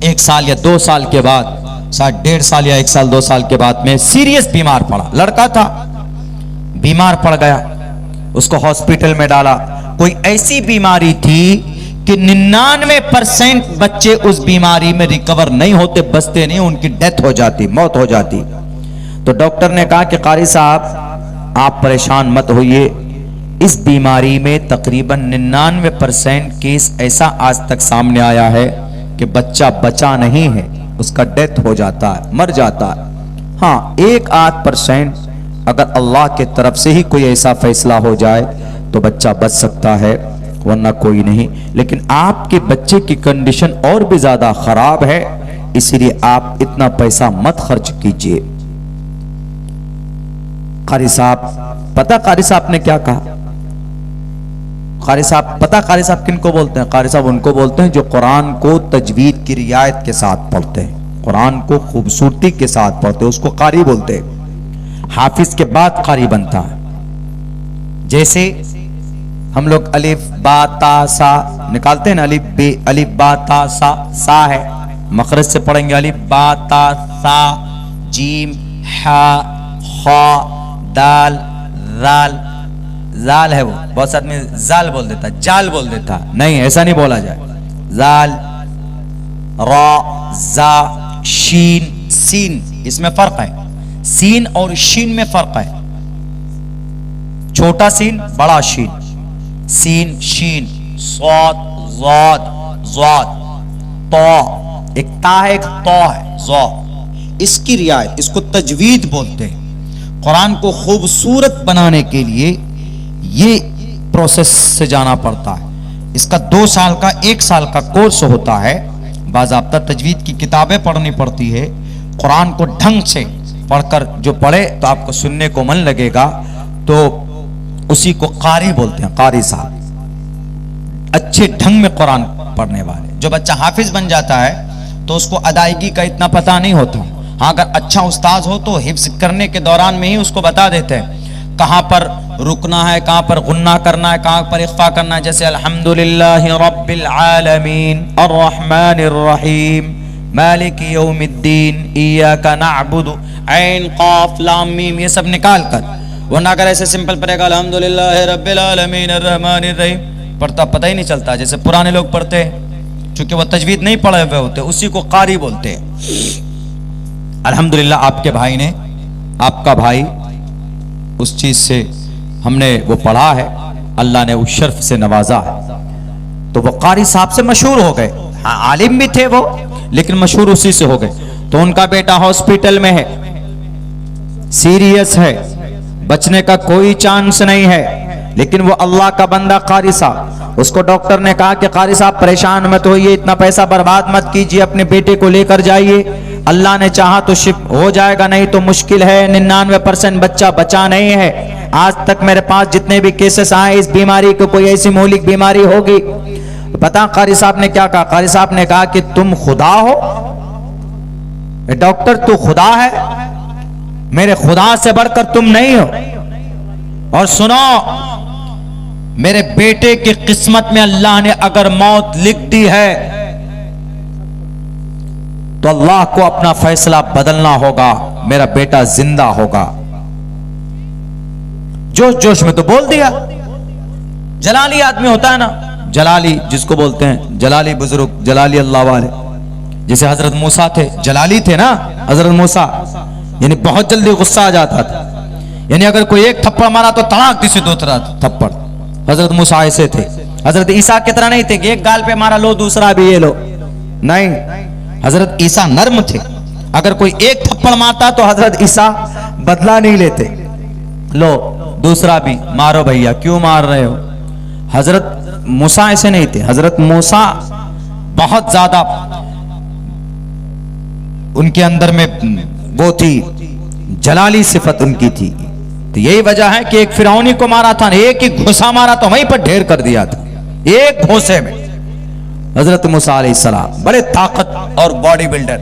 1 साल या 2 साल के बाद, शायद 1.5 साल या 1 साल 2 साल के बाद में सीरियस बीमार पड़ा। लड़का था, बीमार पड़ गया, उसको हॉस्पिटल में डाला। कोई ऐसी बीमारी थी कि 99% बच्चे उस बीमारी में रिकवर नहीं होते, बचते नहीं, उनकी डेथ हो जाती, मौत हो जाती। तो डॉक्टर ने कहा कि कारी साहब आप परेशान मत होइए, इस बीमारी में तकरीबन 99% केस ऐसा आज तक सामने आया है कि बच्चा बचा नहीं है, उसका डेथ हो जाता है, मर जाता है। हाँ, 1-8% अगर अल्लाह के तरफ से ही कोई ऐसा फैसला हो जाए तो बच्चा बच सकता है, वरना कोई नहीं। लेकिन आपके बच्चे की कंडीशन और भी ज्यादा खराब है, इसीलिए आप इतना पैसा मत खर्च कीजिए। कारी साहब, पता कारी साहब ने क्या कहा? कारी साहब पता कारी साहब किनको बोलते हैं? कारी साहब उनको बोलते हैं जो कुरान को तजवीद की रियायत के साथ पढ़ते हैं, कुरान को खूबसूरती के साथ पढ़ते हैं, उसको कारी बोलते हैं। हाफिज के बाद कारी बनता है। जैसे हम लोग अलिफ बा ता सा निकालते हैं ना, अलिफ बा ता सा है, मखरज से पढ़ेंगे अलिफ बा ता सा, जीम हा खा दाल जाल, जाल है वो, बहुत से आदमी जाल बोल देता, जाल बोल देता, नहीं ऐसा नहीं बोला जाए। जाल, रा, जा, शीन, सीन, इसमें फर्क है, सीन और शीन में फर्क है। छोटा सीन बड़ा शीन, सीन शीन, सौद ज़ाद ज़ाद, तो एक ता है एक तो है ज़ा, इसकी रियायत, इसको तजवीद बोलते हैं। कुरान को खूबसूरत बनाने के लिए ये प्रोसेस से जाना पड़ता है। इसका 2 साल का 1 साल का कोर्स होता है, बाज़ाब्ता तजवीद की किताबें पढ़नी पड़ती है। कुरान को ढंग से पढ़कर जो पढ़े तो आपको सुनने को मन लगेगा, तो उसी को कारी बोलते हैं, कारी साहब, अच्छे ढंग में कुरान पढ़ने वाले। जो बच्चा हाफिज बन जाता है तो उसको अदायगी का इतना पता नहीं होता। हाँ, अगर अच्छा उस्ताद हो तो हिफ्ज करने के दौरान में ही उसको बता देते हैं कहाँ पर रुकना है, कहाँ पर गुन्ना करना है, कहाँ पर इख्फा करना है। जैसे अल्हम्दुलिल्लाहि रब्बिल आलमीन अर्रहमानिर रहीम मालिकी यौमिद्दीन इय्याका नअबुदु ऐन क़ाफ लाम मीम, ये सब निकाल कर, वरना अगर ऐसे सिंपल पढ़ेगा अल्हम्दुलिल्लाहि रब्बिल आलमीन अर्रहमानिर रहीम, पढ़ता पता ही नहीं चलता, जैसे पुराने लोग पढ़ते हैं, क्योंकि वह तजवीद नहीं पढ़े हुए होते, उसी को कारी बोलते हैं। अल्हम्दुलिल्लाह आपके भाई ने, आपका भाई उस चीज से हमने वो पढ़ा है, अल्लाह ने उस शर्फ से नवाजा है, तो वो कारी साहब से मशहूर हो गए। हाँ, आलिम भी थे वो, लेकिन मशहूर उसी से हो गए। तो उनका बेटा हॉस्पिटल में है, सीरियस है, बचने का कोई चांस नहीं है, लेकिन वो अल्लाह का बंदा कारी साहब, उसको डॉक्टर ने कहा कि कारी साहब परेशान मत होइए, इतना पैसा बर्बाद मत कीजिए, अपने बेटे को लेकर जाइए, अल्लाह ने चाहा तो शिफ हो जाएगा, नहीं तो मुश्किल है, 99% बच्चा बचा नहीं है। आज तक मेरे पास जितने भी केसेस आए इस बीमारी को, कोई ऐसी मौलिक बीमारी होगी। पता कारी साहब ने क्या कहा? कारी साहब ने कहा कि तुम खुदा हो डॉक्टर, तू खुदा है, मेरे खुदा से बढ़कर तुम नहीं हो। और सुनो, मेरे बेटे की किस्मत में अल्लाह ने अगर मौत लिख दी है तो अल्लाह को अपना फैसला बदलना होगा, मेरा बेटा जिंदा होगा। जोश जोश में तो बोल दिया। जलाली आदमी होता है ना, जलाली जिसको बोलते हैं, जलाली बुजुर्ग, जलाली अल्लाह वाले, जैसे हजरत मूसा थे, जलाली थे ना हजरत मूसा, यानी बहुत जल्दी गुस्सा आ जाता था, यानी अगर कोई एक थप्पड़ मारा तो तड़ाक से दूसरा थप्पड़। हजरत मूसा ऐसे थे। हजरत ईसा की तरह नहीं थे कि एक गाल पे मारा लो दूसरा भी ये लो, नहीं, हजरत ईसा नर्म थे। अगर कोई एक थप्पड़ मारता तो हजरत ईसा बदला नहीं लेते, लो दूसरा भी मारो भैया, क्यों मार रहे हो। हजरत मूसा ऐसे नहीं थे। हजरत मूसा बहुत ज्यादा उनके अंदर में वो थी, जलाली सिफत उनकी थी। तो यही वजह है कि एक फिरौनी को मारा था, एक ही घुसा मारा तो वहीं पर ढेर कर दिया था, एक घोसे में। हजरत मूसा अलैहिस्सलाम बड़े ताकत और बॉडी बिल्डर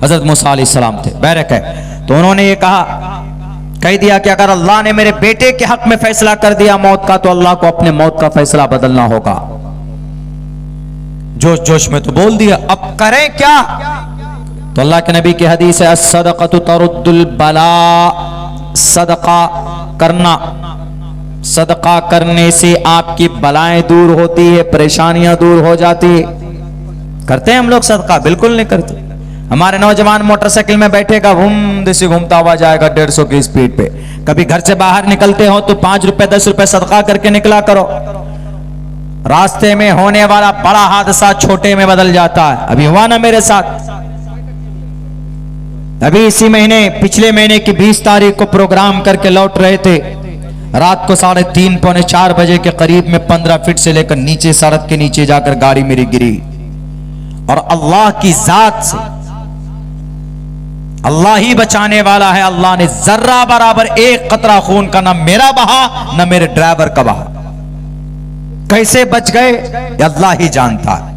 हजरत मूसा अलैहिस्सलाम थे, बैरक है। तो उन्होंने ये कह दिया कि अगर अल्लाह ने मेरे बेटे के हक में फैसला कर दिया मौत का, तो अल्लाह को अपने मौत का फैसला बदलना होगा। जोश जोश में तो बोल दिया, अब करें क्या। तो अल्लाह के नबी की हदीस है, अस्सदक़तु तरुद्दुल बला, सदका करना, सदका करने से आपकी बलाएं दूर होती है, परेशानियां दूर हो जाती है। करते हैं हम लोग सदका? बिल्कुल नहीं करते। हमारे नौजवान मोटरसाइकिल में बैठेगा, घूम से घूमता हुआ जाएगा 150 की स्पीड पे। कभी घर से बाहर निकलते हो तो 5 रुपए 10 रुपए सदका करके निकला करो। रास्ते में होने वाला बड़ा हादसा छोटे में बदल जाता है। अभी हुआ ना मेरे साथ, अभी इसी महीने, पिछले महीने की 20 तारीख को प्रोग्राम करके लौट रहे थे, रात को 3:30 पौने 4 बजे के करीब में 15 फीट से लेकर नीचे, सड़क के नीचे जाकर गाड़ी मेरी गिरी। और अल्लाह की जात से अल्लाह ही बचाने वाला है। अल्लाह ने जर्रा बराबर एक कतरा खून का ना मेरा बहा ना मेरे ड्राइवर का बहा। कैसे बच गए अल्लाह ही जानता है।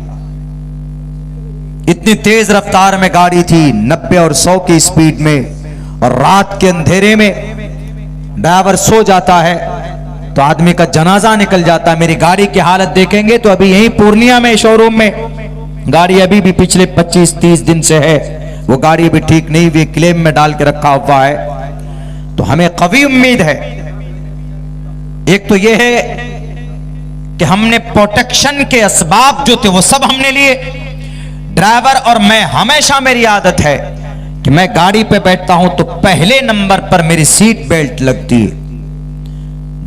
इतनी तेज रफ्तार में गाड़ी थी, 90 और 100 की स्पीड में, और रात के अंधेरे में ड्राइवर सो जाता है तो आदमी का जनाजा निकल जाता है। मेरी गाड़ी की हालत देखेंगे तो अभी यहीं पूर्णिया में शोरूम में गाड़ी अभी भी पिछले 25-30 दिन से है, वो गाड़ी भी ठीक नहीं हुई, क्लेम में डाल के रखा हुआ है। तो हमें कवी उम्मीद है, एक तो ये है कि हमने प्रोटेक्शन के असबाब जो थे वो सब हमने लिए। ड्राइवर और मैं, हमेशा मेरी आदत है कि मैं गाड़ी पे बैठता हूं तो पहले नंबर पर मेरी सीट बेल्ट लगती है,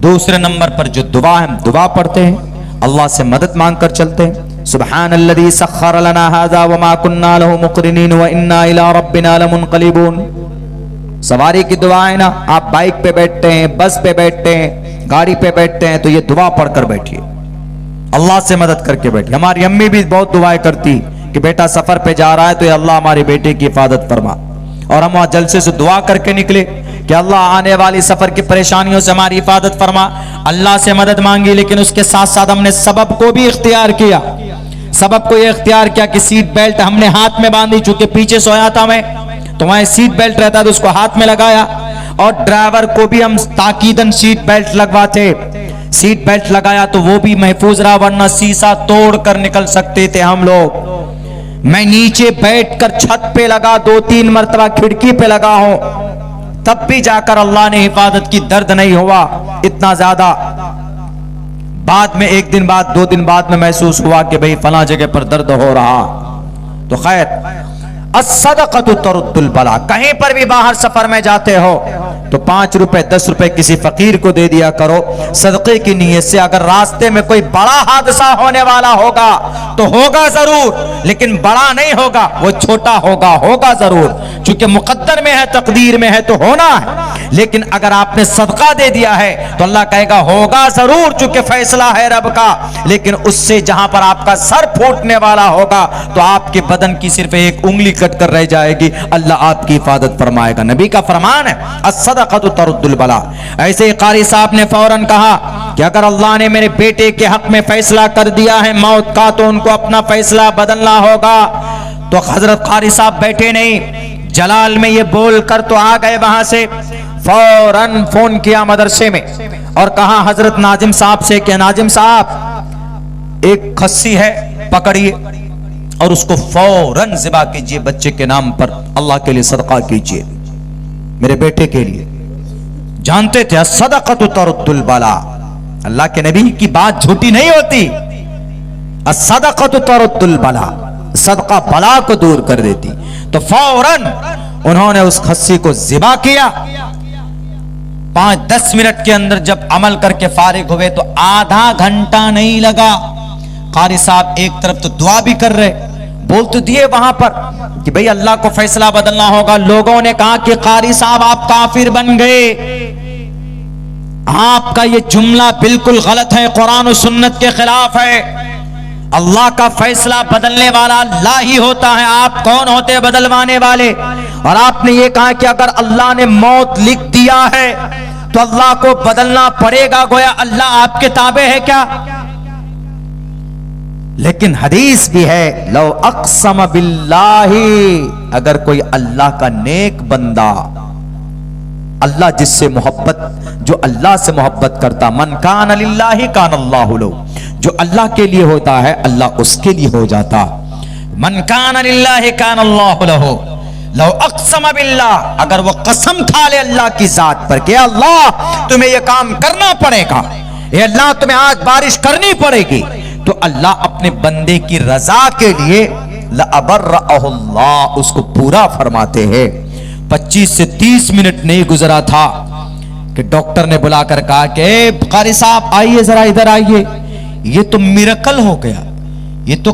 दूसरे नंबर पर जो दुआ है हम दुआ पढ़ते हैं, अल्लाह से मदद मांग कर चलते हैं। सुब्हानल्लज़ी सख्खर लना हाज़ा वमा कुन्ना लहु मुक़रिनीन व इन्ना इला रब्बिना लमुनक़लिबून। सवारी की दुआ है ना, आप बाइक पे बैठते हैं, बस पे बैठते हैं, गाड़ी पे बैठते हैं तो ये दुआ पढ़कर बैठिए, अल्लाह से मदद करके बैठिए। हमारी अम्मी भी बहुत दुआएं करती कि बेटा सफर पे जा रहा है तो ये अल्लाह हमारे बेटे की हिफाजत फरमा, और हम वहां जलसे से दुआ करके निकले कि अल्लाह आने वाली सफर की परेशानियों से हमारी हिफाजत फरमा। अल्लाह से मदद मांगी, लेकिन उसके साथ साथ हमने सबब को भी इख्तियार किया। सबब को यह इख्तियार किया कि सीट बेल्ट हमने हाथ में बांधी, चूंकि पीछे सोया था मैं तो वहां सीट बेल्ट रहता तो उसको हाथ में लगाया, और ड्राइवर को भी हम ताकीदन सीट बेल्ट लगवाते। सीट बेल्ट लगाया तो वो भी महफूज रहा, वरना शीशा तोड़ कर निकल सकते थे हम लोग। मैं नीचे बैठकर छत पे लगा, 2-3 मरतबा खिड़की पे लगा हूं, तब भी जाकर अल्लाह ने हिफाजत की, दर्द नहीं हुआ इतना ज्यादा। बाद में 1 दिन बाद 2 दिन बाद में महसूस हुआ कि भाई फला जगह पर दर्द हो रहा। तो खैर, अस्सदक़तु तरुद्दुल बला। कहीं पर भी बाहर सफर में जाते हो तो 5 रुपए 10 रुपए किसी फकीर को दे दिया करो सदक़े की नीयत से। अगर रास्ते में कोई बड़ा हादसा होने वाला होगा तो होगा जरूर, लेकिन बड़ा नहीं होगा, वो छोटा होगा, होगा जरूर, क्योंकि मुकद्दर में है, तकदीर में है तो होना है। लेकिन अगर आपने सदका दे दिया है तो अल्लाह कहेगा होगा जरूर, चूंकि फैसला है रब का। लेकिन उससे जहां पर आपका सर फूटने वाला होगा तो आपके बदन की सिर्फ एक उंगली कट कर रह जाएगी, अल्लाह आपकी हिफाजत फरमाएगा। नबी का फरमान है अस्सदक़तु तरुद्दुल बला। ऐसे ही कारी साहब ने फौरन कहा कि अगर अल्लाह ने मेरे बेटे के हक में फैसला कर दिया है मौत का तो उनको अपना फैसला बदलना होगा। तो हजरत कारी साहब बैठे नहीं, जलाल में ये बोल कर तो आ गए वहां से, फौरन फोन किया मदरसे में और कहा हजरत नाजिम साहब से कि नाजिम साहब एक खस्सी है, पकड़िए और उसको फौरन ज़िबा कीजिए, बच्चे के नाम पर अल्लाह के लिए सदका कीजिए, मेरे बेटे के लिए। जानते थे अस्सदक़तु तरुद्दुल बला, अल्लाह के नबी की बात झूठी नहीं होती। अस्सदक़तु तरुद्दुल बला, सदका बला को दूर कर देती। तो फौरन उन्होंने उस खस्सी को ज़िबा किया। 5-10 मिनट के अंदर जब अमल करके फारिग हुए तो आधा घंटा नहीं लगा। कारी साहब एक तरफ तो दुआ भी कर रहे, बोल तो दिए वहां पर कि भाई अल्लाह को फैसला बदलना होगा। लोगों ने कहा कि कारी साहब आप काफिर बन गए, आपका ये जुमला बिल्कुल गलत है, कुरान और सुन्नत के खिलाफ है। अल्लाह का फैसला बदलने वाला अल्लाह ही होता है, आप कौन होते हैं बदलवाने वाले। और आपने ये कहा कि अगर अल्लाह ने मौत लिख दिया है तो अल्लाह को बदलना पड़ेगा, गोया अल्लाह आपके ताबे है क्या। लेकिन हदीस भी है, लो अक़सम बिल्लाही, अगर कोई अल्लाह का नेक बंदा, अल्लाह जिससे मोहब्बत, जो अल्लाह से मोहब्बत करता, मन कान लिल्लाहि कान अल्लाहु लहु, जो अल्लाह के लिए होता है अल्लाह उसके लिए हो जाता। मन कान लिल्लाहि कान अल्लाहु लहु, लो अक़सम बिल्लाह, अगर वो कसम खा ले अल्लाह की जात पर कि अल्लाह तुम्हें ये काम करना पड़ेगा, ये अल्लाह तुम्हें आज बारिश करनी पड़ेगी, तो अल्लाह अपने बंदे की रजा के लिए लअबर्रअहुल्लाह, उसको पूरा फरमाते हैं। 25 से 30 मिनट नहीं गुजरा था कि डॉक्टर ने बुलाकर कहा कि कारी साहब आइए जरा इधर आइए, ये तो मिरेकल हो गया, ये तो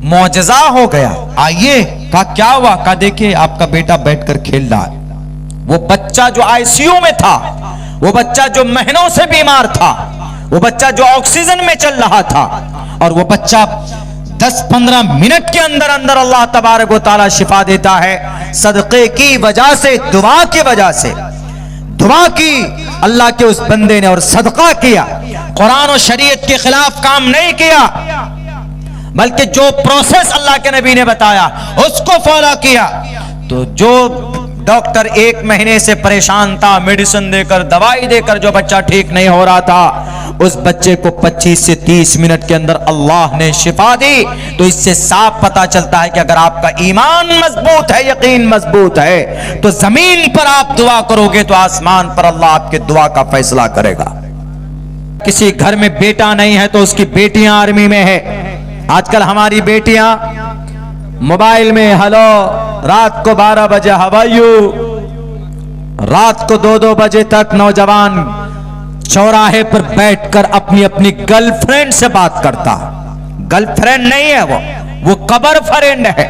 मौजज़ा हो गया, आइए। कहा क्या हुआ? कहा देखिए आपका बेटा बैठकर खेल रहा है। वो बच्चा जो आईसीयू में था, वो बच्चा जो महीनों से बीमार था, वो बच्चा जो ऑक्सीजन में चल रहा था, और वो बच्चा 10-15 मिनट के अंदर अंदर अल्लाह तबारक व तआला शिफा देता है। सदक़े की वजह से, दुआ की वजह से, दुआ की अल्लाह के उस बंदे ने और सदका किया, कुरान और शरीयत के खिलाफ काम नहीं किया, बल्कि जो प्रोसेस अल्लाह के नबी ने बताया उसको फॉलो किया। तो जो डॉक्टर 1 महीने से परेशान था, मेडिसिन देकर, दवाई देकर जो बच्चा ठीक नहीं हो रहा था, उस बच्चे को 25 से 30 मिनट के अंदर अल्लाह ने शिफा दी। तो इससे साफ पता चलता है कि अगर आपका ईमान मजबूत है, यकीन मजबूत है, तो जमीन पर आप दुआ करोगे तो आसमान पर अल्लाह आपके दुआ का फैसला करेगा। किसी घर में बेटा नहीं है तो उसकी बेटियां आर्मी में है। आजकल हमारी बेटियां मोबाइल में हेलो, रात को 12 बजे हाउ आर यू, रात को 2-2 बजे तक नौजवान चौराहे पर बैठकर अपनी अपनी गर्लफ्रेंड से बात करता। गर्लफ्रेंड नहीं है वो कबर फ्रेंड है।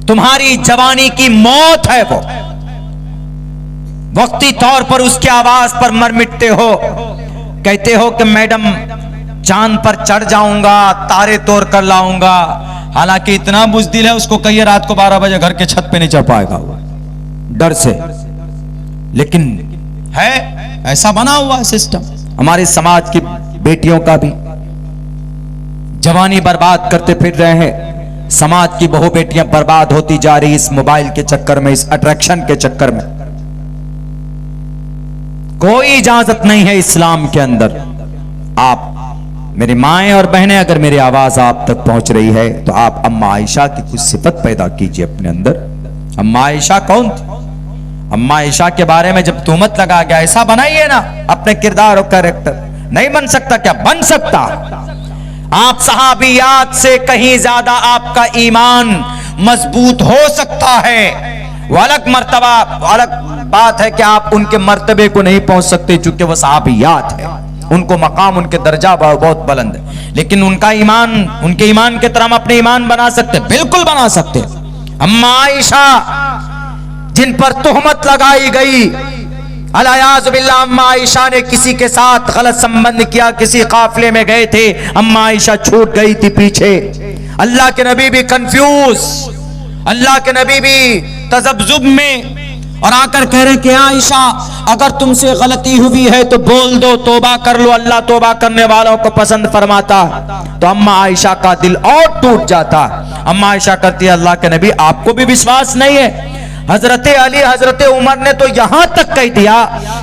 तुम्हारी जवानी की मौत है वो। वक्ती तौर पर उसकी आवाज पर मर मिटते हो। कहते हो कि मैडम चांद पर चढ़ जाऊंगा, तारे तोड़ कर लाऊंगा। हालांकि इतना बुज़दिल है, उसको कहिए रात को 12 बजे घर के छत पे नहीं चढ़ पाएगा डर से। लेकिन है ऐसा बना हुआ सिस्टम हमारे समाज की बेटियों का भी। जवानी बर्बाद करते फिर रहे हैं। समाज की बहु बेटियां बर्बाद होती जा रही इस मोबाइल के चक्कर में, इस अट्रैक्शन के चक्कर में। कोई इजाजत नहीं है इस्लाम के अंदर। आप मेरी माएं और बहनें, अगर मेरी आवाज आप तक पहुंच रही है तो आप अम्मा आयशा की कुछ सिफत पैदा कीजिए अपने अंदर। अम्मा आयशा कौन थी? अम्मा आयशा के बारे में जब तुहमत लगा गया, ऐसा बनाइए ना अपने किरदार और कैरेक्टर। नहीं बन सकता क्या? बन सकता। आप सहाबियात से कहीं ज्यादा आपका ईमान मजबूत हो सकता है। वो अलग मर्तबा, अलग बात है कि आप उनके मर्तबे को नहीं पहुंच सकते चूंकि वो सहाबियात है, उनको मकाम, उनके दर्जा बहुत बुलंद है। लेकिन उनका ईमान, उनके ईमान की तरह हम अपने ईमान बना सकते, बिल्कुल बना सकते। अम्मा आयशा जिन पर तुहमत लगाई गई, अलायाज़ बिल्लाह, अम्मा आयशा ने किसी के साथ गलत संबंध किया, किसी काफिले में गए थे, अम्मा आयशा छूट गई थी पीछे। अल्लाह के नबी भी कंफ्यूज, अल्लाह के नबी भी तजब्जुब में, और आकर कह रहे कि आयशा अगर तुमसे गलती हुई है तो बोल दो, तौबा कर लो, अल्लाह तौबा करने वालों को पसंद फरमाता। तो अम्मा आयशा का दिल और टूट जाता। अम्मा आयशा करती है, अल्लाह के नबी आपको भी विश्वास नहीं है? हजरत अली, हजरत उमर ने तो यहां तक कह दिया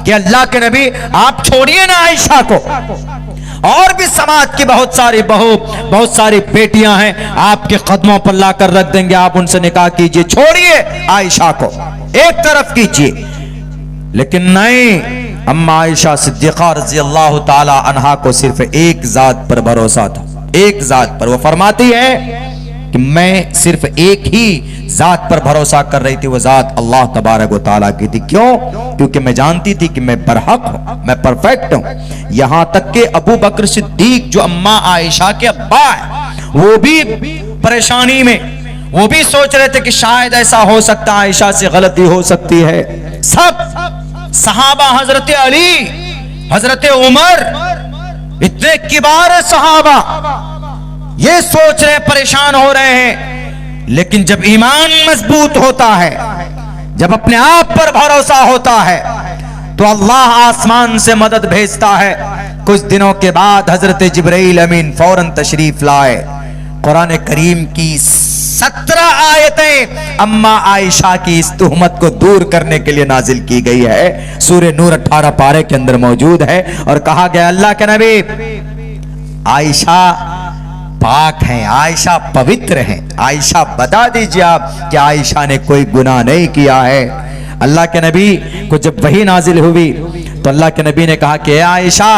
कि अल्लाह के नबी आप छोड़िए ना आयशा को, और भी समाज की बहुत सारी बहू, बहुत सारी बेटियां हैं, आपके कदमों पर लाकर रख देंगे, आप उनसे निकाह कीजिए, छोड़िए आयशा को, एक तरफ कीजिए। लेकिन नहीं, अम्मा आयशा सिद्दीक़ा रज़ी अल्लाह ताला अन्हा को सिर्फ एक जात पर भरोसा था, एक जात पर। वो फरमाती है कि मैं सिर्फ एक ही जात पर भरोसा कर रही थी, वो जात अल्लाह तबारक व तआला की थी। क्यों? क्योंकि मैं जानती थी कि मैं बरहक हूं, मैं परफेक्ट हूं। यहां तक कि अबू बकर सिद्दीक जो अम्मा आयशा के अब्बा है, वो भी परेशानी में, वो भी सोच रहे थे कि शायद ऐसा हो सकता है, आयशा से गलती हो सकती है। सब सहाबा, हजरत अली, हजरत उमर, इतने किबार सहाबा, ये सोच रहे, परेशान हो रहे हैं। लेकिन जब ईमान मजबूत होता है, जब अपने आप पर भरोसा होता है, तो अल्लाह आसमान से मदद भेजता है। कुछ दिनों के बाद हजरत जिब्राइल अमीन फौरन तशरीफ लाए। कुरान करीम की 17 आयतें अम्मा आयशा की इस तुहमत को दूर करने के लिए नाजिल की गई है। सूरह नूर 18 पारे के अंदर मौजूद है, और कहा गया अल्लाह के नबी आयशा पाक हैं, आयशा पवित्र हैं। आयशा बता दीजिए आप कि आयशा ने कोई गुनाह नहीं किया है। अल्लाह के नबी को जब वही नाजिल हुई तो अल्लाह के नबी ने कहा कि आयशा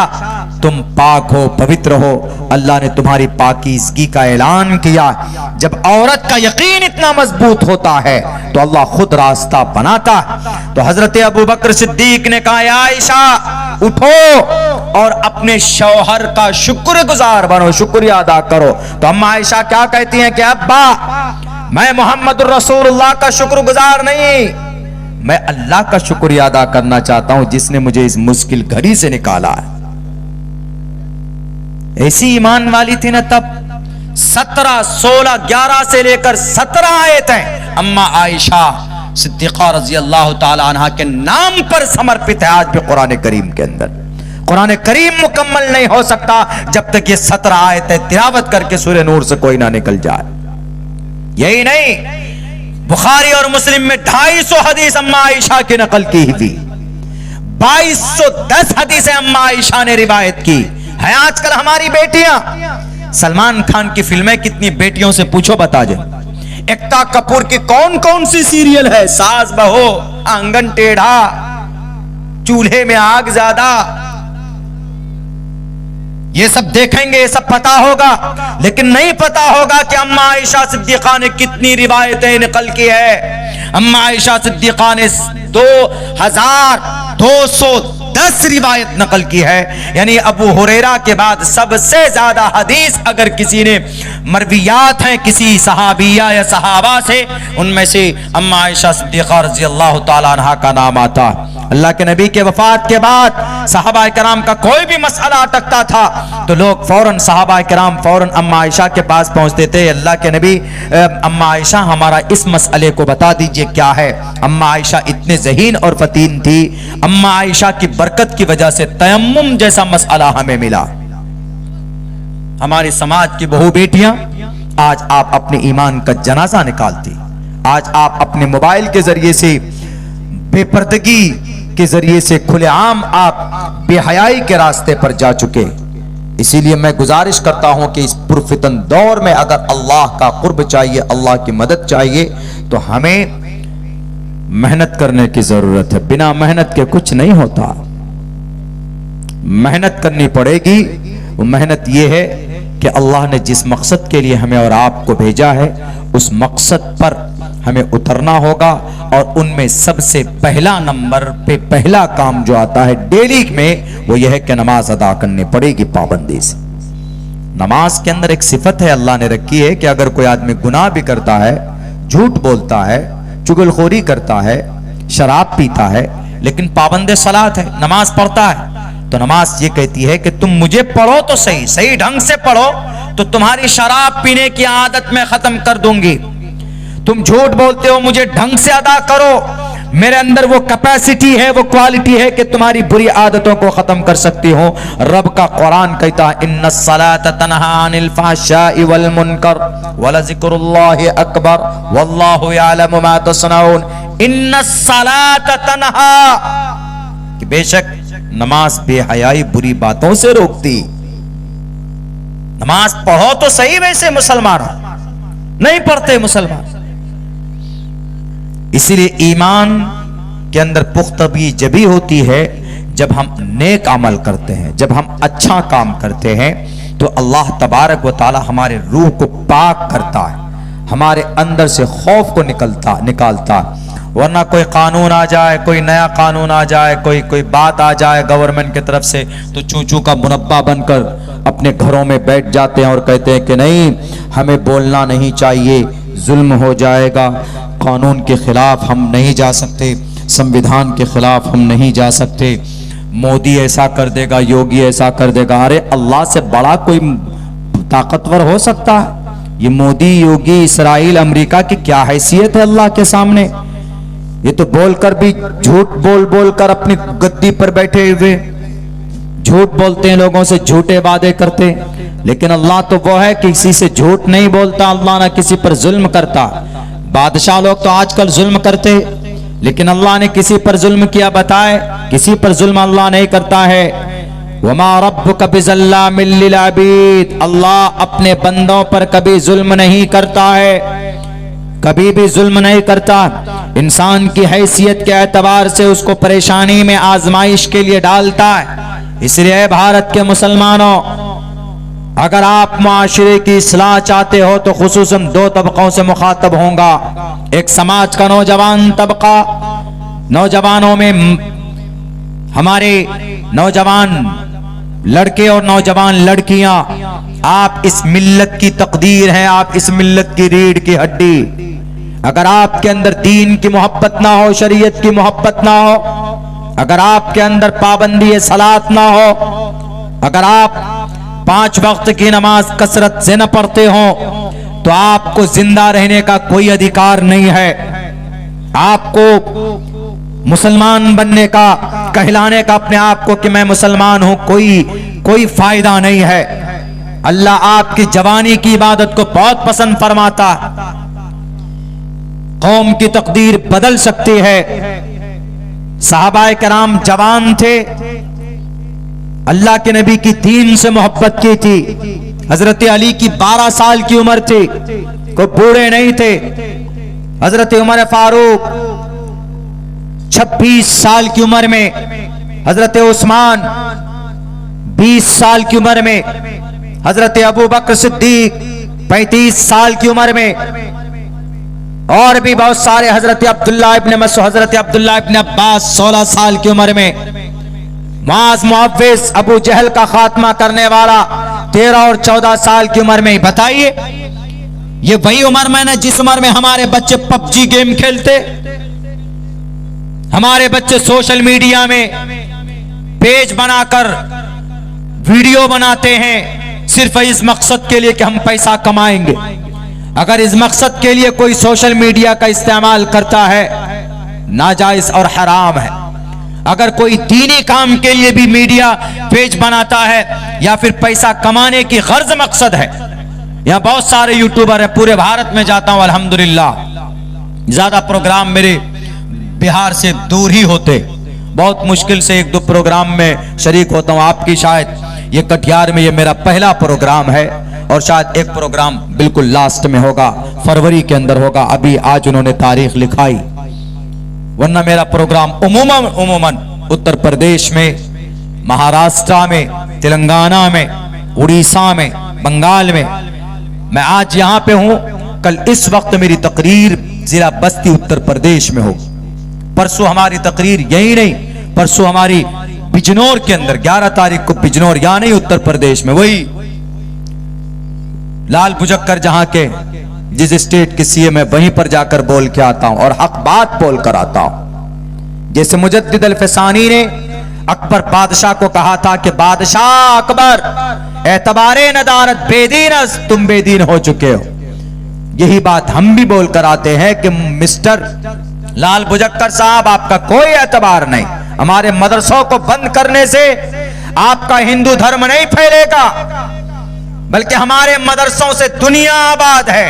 तुम पाक हो, पवित्र हो, अल्लाह ने तुम्हारी पाकीज़गी का ऐलान किया। जब औरत का यकीन इतना मजबूत होता है तो अल्लाह खुद रास्ता बनाता। तो हजरत अबू बकर सिद्दीक ने कहा आयशा उठो और अपने शौहर का शुक्रगुजार बनो, शुक्रिया अदा करो। तो अम्मा आयशा क्या कहती हैं कि अब्बा मैं मोहम्मद रसूलुल्लाह का शुक्रगुजार नहीं, मैं अल्लाह का शुक्रिया अदा करना चाहता हूं जिसने मुझे इस मुश्किल घड़ी से निकाला है। ऐसी ईमान वाली थी ना तब। 17, 16, 11 से लेकर 17 आयतें अम्मा आयशा सिद्दीक़ा रज़ी अल्लाह ताला अन्हा के नाम पर समर्पित है आज भी कुरान करीम के अंदर। कुरान करीम मुकम्मल नहीं हो सकता जब तक ये 17 आयतें तिलावत करके सूरह नूर से कोई ना निकल जाए। यही नहीं, बुखारी और मुस्लिम में 250 हदीस अम्मा आयशा की नकल की हुई, 2210 हदीसें अम्मा आयशा ने रिवायत की है। आजकल हमारी बेटियां, सलमान खान की फिल्में कितनी बेटियों से पूछो बता जाए। एकता कपूर की कौन कौन सी सीरियल है, सास बहू, आंगन टेढ़ा, चूल्हे में आग ज्यादा, ये सब देखेंगे, ये सब पता होगा, लेकिन नहीं पता होगा कि अम्मा आयशा सिद्दीक़ा ने कितनी रिवायतें नकल की है। अम्मा आयशा सिद्दीक़ा ने 2210 रिवायत नकल की है। यानी अबू हुरैरा के बाद सबसे ज्यादा हदीस अगर किसी ने मरवियात हैं किसी सहाबिया या सहाबा से, उनमें से अम्मा आयशा सिद्दीक़ा रज़ी अल्लाह ताला अन्हा का नाम आता। अल्लाह के नबी के वफात के बाद सहाबा कराम का कोई भी मसला अटकता था तो लोग फौरन सहाबा कराम फौरन अम्मा आयशा के पास पहुंचते थे। अल्लाह के नबी, अम्मा आयशा हमारा इस मसले को बता दीजिए क्या है। अम्मा आयशा इतने ज़हीन और फतीन थी, अम्मा आयशा की बरकत की वजह से तयम्मुम जैसा मसला हमें मिला। हमारे समाज की बहू बेटियां आज आप अपने ईमान का जनाजा निकालती, आज आप अपने मोबाइल के जरिए से, बेपर्दगी के जरिए से खुलेआम आप बेहयाई के रास्ते पर जा चुके। इसीलिए मैं गुजारिश करता हूं कि इस पुरफितन दौर में अगर अल्लाह का कुर्ब चाहिए, अल्लाह की मदद चाहिए, तो हमें मेहनत करने की जरूरत है। बिना मेहनत के कुछ नहीं होता, मेहनत करनी पड़ेगी। वो मेहनत ये है कि अल्लाह ने जिस मकसद के लिए हमें और आपको भेजा है उस मकसद पर हमें उतरना होगा। और उनमें सबसे पहला नंबर पे पहला काम जो आता है डेली में वो यह है कि नमाज अदा करनी पड़ेगी पाबंदी से। नमाज के अंदर एक सिफत है अल्लाह ने रखी है कि अगर कोई आदमी गुनाह भी करता है, झूठ बोलता है, चुगलखोरी करता है, शराब पीता है, लेकिन पाबंद सलात है, नमाज पढ़ता है, तो नमाज ये कहती है कि तुम मुझे पढ़ो तो सही, सही ढंग से पढ़ो तो तुम्हारी शराब पीने की आदत मैं खत्म कर दूंगी। तुम झूठ बोलते हो, मुझे ढंग से अदा करो, मेरे अंदर वो कैपेसिटी है, वो क्वालिटी है कि तुम्हारी बुरी आदतों को खत्म कर सकती हो। रब का कुरान कहता है इन्नस्सलात तन्हा अनिल फहशाइ वल मुनकर वलज़िक्रुल्लाहि अकबर वल्लाहु यअलमु मा तस्नऊन। इन्नस्सलात तन्हा, कि बेशक नमाज बेहयाई बुरी बातों से रोकती। नमाज पढ़ो तो सही, वैसे मुसलमान नहीं पढ़ते मुसलमान। इसीलिए ईमान के अंदर पुख्तगी जभी होती है जब हम नेक अमल करते हैं, जब हम अच्छा काम करते हैं, तो अल्लाह तबारक व ताला हमारे रूह को पाक करता है, हमारे अंदर से खौफ को निकालता। वरना कोई कानून आ जाए, कोई नया कानून आ जाए, कोई बात आ जाए गवर्नमेंट की तरफ से, तो चूचू का मुरब्बा बनकर अपने घरों में बैठ जाते हैं और कहते हैं कि नहीं, हमें बोलना नहीं चाहिए, जुल्म हो जाएगा, कानून के खिलाफ हम नहीं जा सकते, संविधान के खिलाफ हम नहीं जा सकते, मोदी ऐसा कर देगा, योगी ऐसा कर देगा। अरे अल्लाह से बड़ा कोई ताकतवर हो सकता है? ये मोदी, योगी, इसराइल, अमेरिका की क्या हैसियत है अल्लाह के सामने? ये तो बोलकर भी झूठ बोल कर अपनी गद्दी पर बैठे हुए झूठ बोलते हैं, लोगों से झूठे वादे करते हैं। लेकिन अल्लाह तो वो है कि किसी से झूठ नहीं बोलता, अल्लाह ना किसी पर जुल्म करता। बादशाह लोग तो आजकल जुल्म करते, लेकिन अल्लाह ने किसी पर जुल्म किया बताए? किसी पर जुल्म अल्लाह नहीं करता है। वमा रब्बुका बिज़ल्लामिल लिल अबीद, अल्लाह अपने बंदों पर कभी जुल्म नहीं करता है, कभी भी जुल्म नहीं करता। इंसान की हैसियत के एतबार से उसको परेशानी में, आजमाइश के लिए डालता है। इसलिए भारत के मुसलमानों, अगर आप माशरे की इस्लाह चाहते हो तो खुसूसन दो तबकों से मुखातब होगा। एक समाज का नौजवान तबका, नौजवानों में हमारे नौजवान लड़के और नौजवान लड़कियां, आप इस मिल्लत की तकदीर हैं, आप इस मिल्लत की रीढ़ की हड्डी। अगर आपके अंदर दीन की मोहब्बत ना हो, शरीयत की मोहब्बत ना हो, अगर आपके अंदर पाबंदी सलात ना हो, अगर आप 5 वक्त की नमाज कसरत से न पढ़ते हो तो आपको जिंदा रहने का कोई अधिकार नहीं है। आपको मुसलमान बनने का, कहलाने का अपने आप को कि मैं मुसलमान हूं, कोई फायदा नहीं है। अल्लाह आपकी जवानी की इबादत को बहुत पसंद फरमाता। कौम की तकदीर बदल सकती है। सहाबाए कराम जवान थे, अल्लाह के नबी की दीन से मोहब्बत की थी। हजरत अली की 12 साल की उम्र थी, कोई बूढ़े नहीं थे। हजरत उमर फारूक 26 साल की उम्र में, हजरत उस्मान 20 साल की उम्र में, हजरत अबू बकर सिद्दीक 35 साल की उम्र में, और भी बहुत सारे, हजरत अब्दुल्लाह इब्न मसूद, हजरत अब्दुल्लाह इब्न अब्बास 16 साल की उम्र में, मुआज़ मुअव्विज़ अबू जहल का खात्मा करने वाला 13 और 14 साल की उम्र में। बताइए, ये वही उम्र में ना जिस उम्र में हमारे बच्चे पबजी गेम खेलते, हमारे बच्चे सोशल मीडिया में पेज बनाकर वीडियो बनाते हैं सिर्फ इस मकसद के लिए कि हम पैसा कमाएंगे। अगर इस मकसद के लिए कोई सोशल मीडिया का इस्तेमाल करता है, नाजायज और हराम है। अगर कोई दीनी काम के लिए भी मीडिया पेज बनाता है या फिर पैसा कमाने की गर्ज मकसद है, यहां बहुत सारे यूट्यूबर हैं, पूरे भारत में जाता हूं अल्हम्दुलिल्लाह, ज्यादा प्रोग्राम मेरे बिहार से दूर ही होते, बहुत मुश्किल से 1-2 प्रोग्राम में शरीक होता हूं। आपकी शायद ये कटिहार में ये मेरा पहला प्रोग्राम है और शायद एक प्रोग्राम बिल्कुल लास्ट में होगा, फरवरी के अंदर होगा। अभी आज उन्होंने तारीख लिखाई, वरना मेरा प्रोग्राम उमूमन उत्तर प्रदेश में, महाराष्ट्र में, तेलंगाना में, उड़ीसा में, बंगाल में। मैं आज यहां पे हूं, कल इस वक्त मेरी तकरीर जिला बस्ती उत्तर प्रदेश में हो। परसों हमारी तकरीर यही नहीं, परसों हमारी बिजनौर के अंदर 11 तारीख को बिजनौर, यहां नहीं उत्तर प्रदेश में, वही लाल बुजक्कर जहां के जिस स्टेट के सीएम है वहीं पर जाकर बोल के आता हूं और हक बात बोल कर आता हूं। जैसे मुजद्दिद अल-फिसानी ने अकबर बादशाह को कहा था कि बादशाह अकबर, एतबारे नदारत बेदीन, तुम बेदीन हो चुके हो। यही बात हम भी बोल कर आते हैं कि मिस्टर लाल बुजक्कर साहब, आपका कोई एतबार नहीं। हमारे मदरसों को बंद करने से आपका हिंदू धर्म नहीं फैलेगा, बल्कि हमारे मदरसों से दुनिया आबाद है।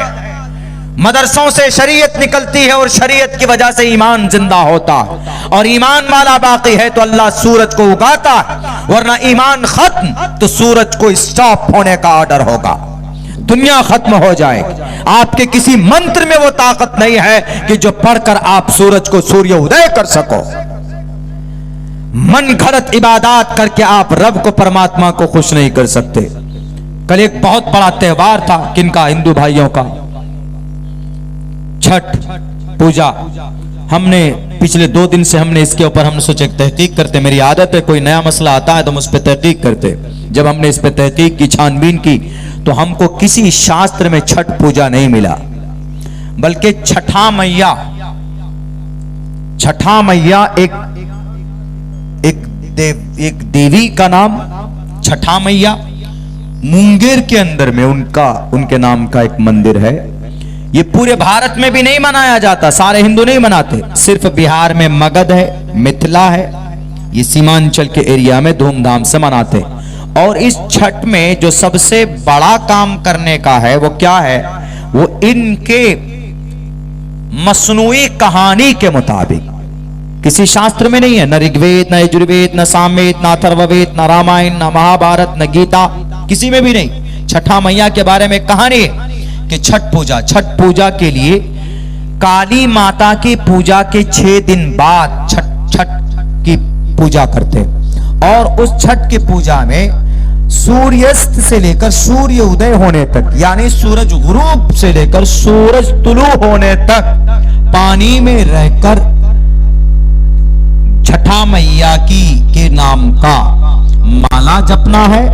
मदरसों से शरीयत निकलती है और शरीयत की वजह से ईमान जिंदा होता है, और ईमान वाला बाकी है तो अल्लाह सूरज को उगाता है, वरना ईमान खत्म तो सूरज को स्टॉप होने का ऑर्डर होगा, दुनिया खत्म हो जाएगी। आपके किसी मंत्र में वो ताकत नहीं है कि जो पढ़कर आप सूरज को सूर्य उदय कर सको। मन घड़त इबादत करके आप रब को, परमात्मा को खुश नहीं कर सकते। कल एक बहुत बड़ा त्योहार था, किनका? हिंदू भाइयों का, छठ पूजा। हमने पिछले 2 दिन से हमने इसके ऊपर हमने सोचा तहकीक करते, मेरी आदत है कोई नया मसला आता है तो हम उस पर तहकीक करते। जब हमने इस पर तहकीक की, छानबीन की, तो हमको किसी शास्त्र में छठ पूजा नहीं मिला, बल्कि छठा मैया एक देवी का नाम छठा मैया, मुंगेर के अंदर में उनके नाम का एक मंदिर है। ये पूरे भारत में भी नहीं मनाया जाता, सारे हिंदू नहीं मनाते, सिर्फ बिहार में मगध है, मिथिला है, ये सीमांचल के एरिया में धूमधाम से मनाते। और इस छठ में जो सबसे बड़ा काम करने का है वो क्या है? वो इनके मसनूई कहानी के मुताबिक, किसी शास्त्र में नहीं है, न ऋग्वेद, न यजुर्वेद, न सामवेद, न अथर्ववेद, न रामायण, न महाभारत, न गीता, किसी में भी नहीं। छठा मैया के बारे में कहानी है कि छठ पूजा के लिए काली माता की पूजा के 6 दिन बाद छठ की पूजा करते, और उस छठ की पूजा में सूर्यास्त से लेकर सूर्य उदय होने तक, यानी सूरज गुरूब से लेकर सूरज तुलू होने तक पानी में रहकर छठा मैया के नाम का माला जपना है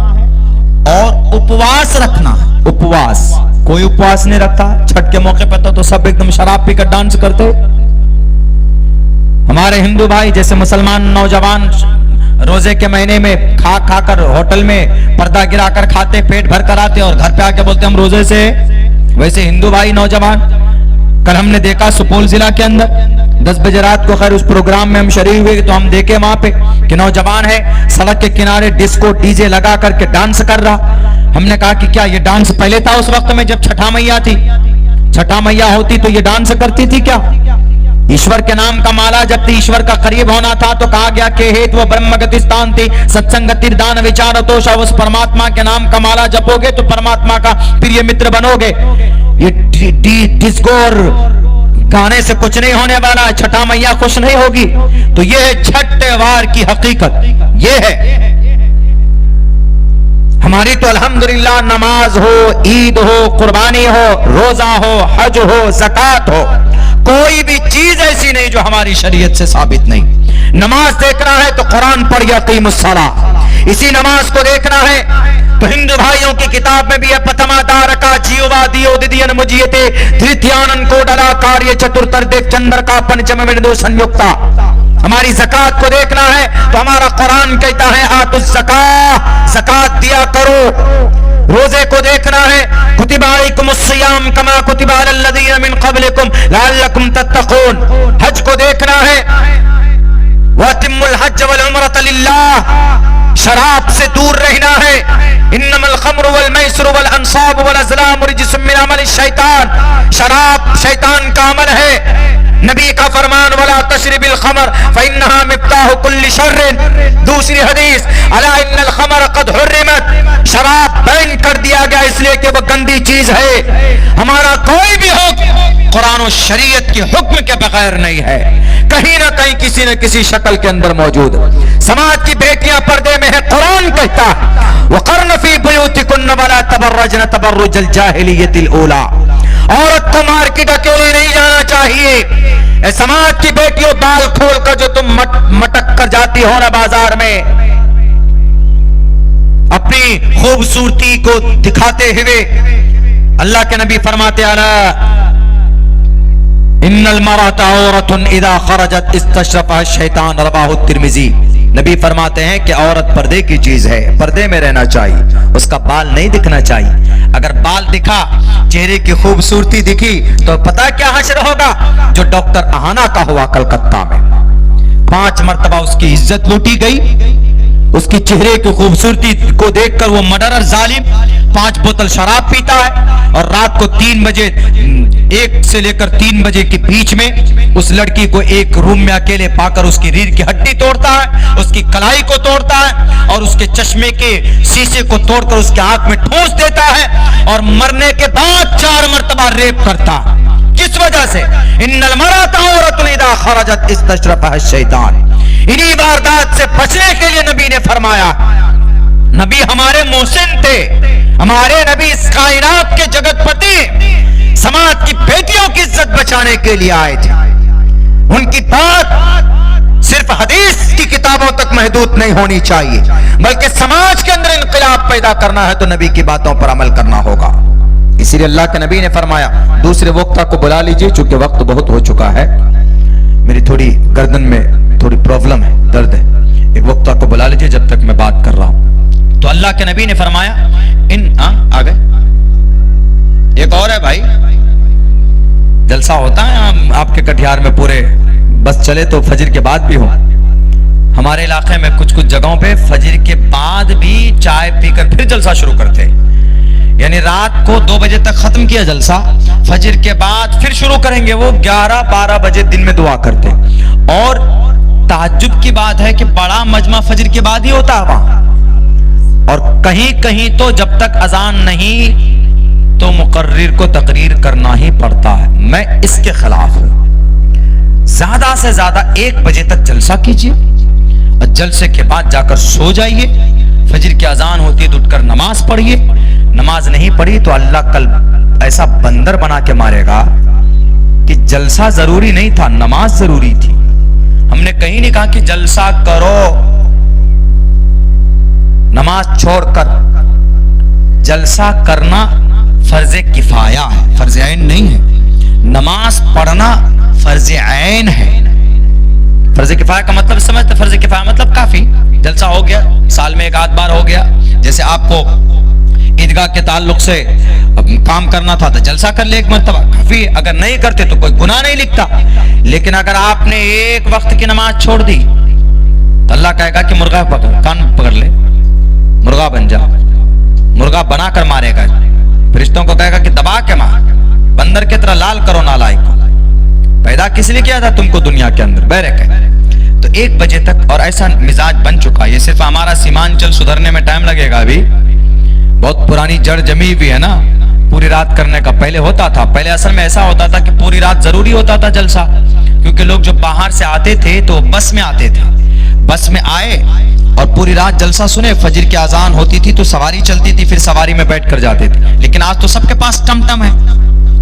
और उपवास रखना है। उपवास, कोई उपवास नहीं रखता छठ के मौके पर, तो सब एकदम शराब पीकर डांस करते। हमारे हिंदू भाई जैसे मुसलमान नौजवान रोजे के महीने में खा खा कर होटल में पर्दा गिराकर खाते, पेट भर कर आते और घर पे आके बोलते हम रोजे से। वैसे हिंदू भाई नौजवान, कल हमने देखा सुपौल जिला के अंदर 10 बजे रात को, खैर उस प्रोग्राम में हम शरीक हुए तो हम देखे वहां पे कि नौजवान है सड़क के किनारे डिस्को डीजे लगा करके डांस कर रहा। हमने कहा कि क्या ये डांस पहले था उस वक्त में जब छठा मैया थी? छठा मैया होती तो ये डांस करती थी क्या? ईश्वर के नाम का माला जब ईश्वर का करीब होना था तो कहा गया कि हेतु वो ब्रह्मगति स्थान थी सत्संगति दान विचार तो उस परमात्मा के नाम का माला जपोगे तो परमात्मा का प्रिय मित्र बनोगे। ये डिस्को और गाने से कुछ नहीं होने वाला, छठा मैया खुश नहीं होगी। तो ये है छठ त्योहार की हकीकत, ये है हमारी। तो अल्हम्दुलिल्लाह नमाज हो, ईद हो, कुर्बानी हो, रोजा हो, हज हो, ज़कात हो, कोई भी चीज ऐसी नहीं जो हमारी शरीयत से साबित नहीं। नमाज देखना है तो कुरान पढ़ यकीमुस्सलाह, इसी नमाज को देखना है तो हिंदू भाइयों की किताब में भी है प्रथमादारका जीवा दियो दिदियन मुजियते तृतीयानन को डला कार्य चतुर्थदेव चंद्र का पंचम विदो संयुक्ता। हमारी ज़कात को देखना है तो हमारा कुरान कहता है आतुज़ ज़कात, ज़कात दिया करो। रोजे को देखना है कुतिबा अलैकुमुस सियाम कमा कुतिबा अलल लज़ीना मिन क़ब्लिकुम लअल्लकुम तत्तक़ून। हज को देखना है वअतिम्मुल हज वल उम्रत लिल्लाह, शराब से दूर रहना है। इन्नमल खम्रु वल मैसरु वल अंसाब वल अज़लाम रिज्सुम मिन अमलि शैतान, शराब शैतान का अमल है। नबी का फरमान वला तशरिबिल खमर फइन्नहा मिफ्ताहु कुल्लि शर्रिन। दूसरी हदीस अला इन्नल खमर कद हुर्रिमत, शराब बैन कर दिया गया इसलिए कि वह गंदी चीज है। हमारा कोई भी हुक्म कुरान और शरीयत के हुक्म के बगैर नहीं है, कहीं ना कहीं किसी न किसी शक्ल के अंदर मौजूद। समाज की बेटियां पर्दे में है, कुरान कहता वक़र्न फी बुयूतिकुन्न वला तबर्रजन तबर्रुजल जाहिलियतिल ऊला। औरत को मार्केट अकेले नहीं जाना चाहिए। समाज की बेटियों बाल खोल कर जो तुम मटक कर जाती हो ना बाजार में, अपनी खूबसूरती को दिखाते हुए, अल्लाह के नबी फरमाते आला इन्नल मराता औरतुन इदा खरजत इस्तशरफहा शैतान, रवाहु तिर्मिजी। नबी फरमाते हैं कि औरत पर्दे की चीज है, पर्दे में रहना चाहिए, उसका बाल नहीं दिखना चाहिए। अगर बाल दिखा, चेहरे की खूबसूरती दिखी तो पता क्या हश्र होगा? जो डॉक्टर अहाना का हुआ कलकत्ता में, 5 मरतबा उसकी इज्जत लूटी गई। उसकी चेहरे की खूबसूरती को देखकर वो मर्डरर जालिम 5 बोतल शराब पीता है और रात को 3 बजे 1 से लेकर 3 बजे के बीच में उस लड़की को एक रूम में अकेले पाकर उसकी रीढ़ की हड्डी तोड़ता है, उसकी कलाई को तोड़ता है और उसके चश्मे के शीशे को तोड़कर उसके आंख में ठूंस देता है और मरने के बाद 4 मरतबा रेप करता है। किस वजह से? इन्नल मराता औरतुन इदा खरजत इस्तशरफहा शैतान। इन्हीं वारदात से बचने के लिए नबी ने फरमाया, नबी हमारे मोहसिन थे, हमारे नबी इस कायनात के जगतपति समाज की बेटियों की इज्जत बचाने के लिए आए थे। उनकी बात सिर्फ हदीस की किताबों तक महदूद नहीं होनी चाहिए, बल्कि समाज के अंदर इनकलाब पैदा करना है तो नबी की बातों पर अमल करना होगा। इसीलिए अल्लाह के नबी ने फरमाया दूसरे वक्ता को बुला लीजिए, चूंकि वक्त बहुत हो चुका है। मेरी थोड़ी गर्दन में थोड़ी प्रॉब्लम है, दर्द है, एक वक्ता को बुला लीजिए जब तक मैं बात कर रहा हूं। तो अल्लाह के नबी ने फरमाया आ गए। एक और है भाई, जलसा होता है आपके कटिहार में, पूरे बस चले तो फजर के बाद भी हो। हमारे इलाके में कुछ कुछ जगहों पे फजर के बाद भी चाय पीकर फिर जलसा शुरू करते हैं, यानी रात को 2 बजे तक खत्म किया जलसा, फजर के बाद फिर शुरू करेंगे। वो 11-12 बजे दिन में दुआ करते। और ताज्जुब की बात है कि बड़ा मजमा फजर के बाद ही होता है वहां, और कहीं कहीं तो जब तक अजान नहीं तो मुकर्रिर को तकरीर करना ही पड़ता है। मैं इसके खिलाफ हूं। ज्यादा से ज्यादा 1 बजे तक जलसा कीजिए और जलसे के बाद जाकर सो जाइए। फजर की अजान होती है तो उठकर नमाज पढ़िए। नमाज नहीं पढ़ी तो अल्लाह कल ऐसा बंदर बना के मारेगा कि जलसा जरूरी नहीं था, नमाज जरूरी थी। हमने कहीं नहीं कहा कि जलसा करो नमाज छोड़कर। जलसा करना फर्ज किफाया है, फर्ज ऐन नहीं है। नमाज पढ़ना फर्ज ऐन है। फर्ज किफाया का मतलब समझते? फर्ज किफाया मतलब काफी, जलसा हो गया, साल में एक आध बार हो गया। जैसे आपको ईदगाह के ताल्लुक से काम करना था तो जलसा कर ले एक मरतबा, काफी। अगर नहीं करते तो कोई गुनाह नहीं लिखता। लेकिन अगर आपने एक वक्त की नमाज छोड़ दी तो अल्लाह कहेगा कि मुर्गा पकड़, कान पकड़ ले, मुर्गा बन जा, मुर्गा बनाकर मारेगा। फरिश्तों को कहेगा कि दबा के मार, बंदर की तरह लाल करो नालायक को। पैदा किस लिए किया था तुमको दुनिया के अंदर? बैरक है। तो 1 बजे तक, और ऐसा मिजाज बन चुका, ये सिर्फ हमारा सीमांचल सुधरने में टाइम लगेगा, अभी बहुत पुरानी जड़ जमी हुई है ना पूरी रात करने का। पहले होता था, पहले असल में ऐसा होता था कि पूरी रात जरूरी होता था जलसा, क्योंकि लोग जो बाहर से आते थे तो बस में आते थे, बस में आए और पूरी रात जलसा सुने। फजर की अजान होती थी तो सवारी चलती थी, फिर सवारी में बैठ कर जाते थे। लेकिन आज तो सबके पास टमटम है,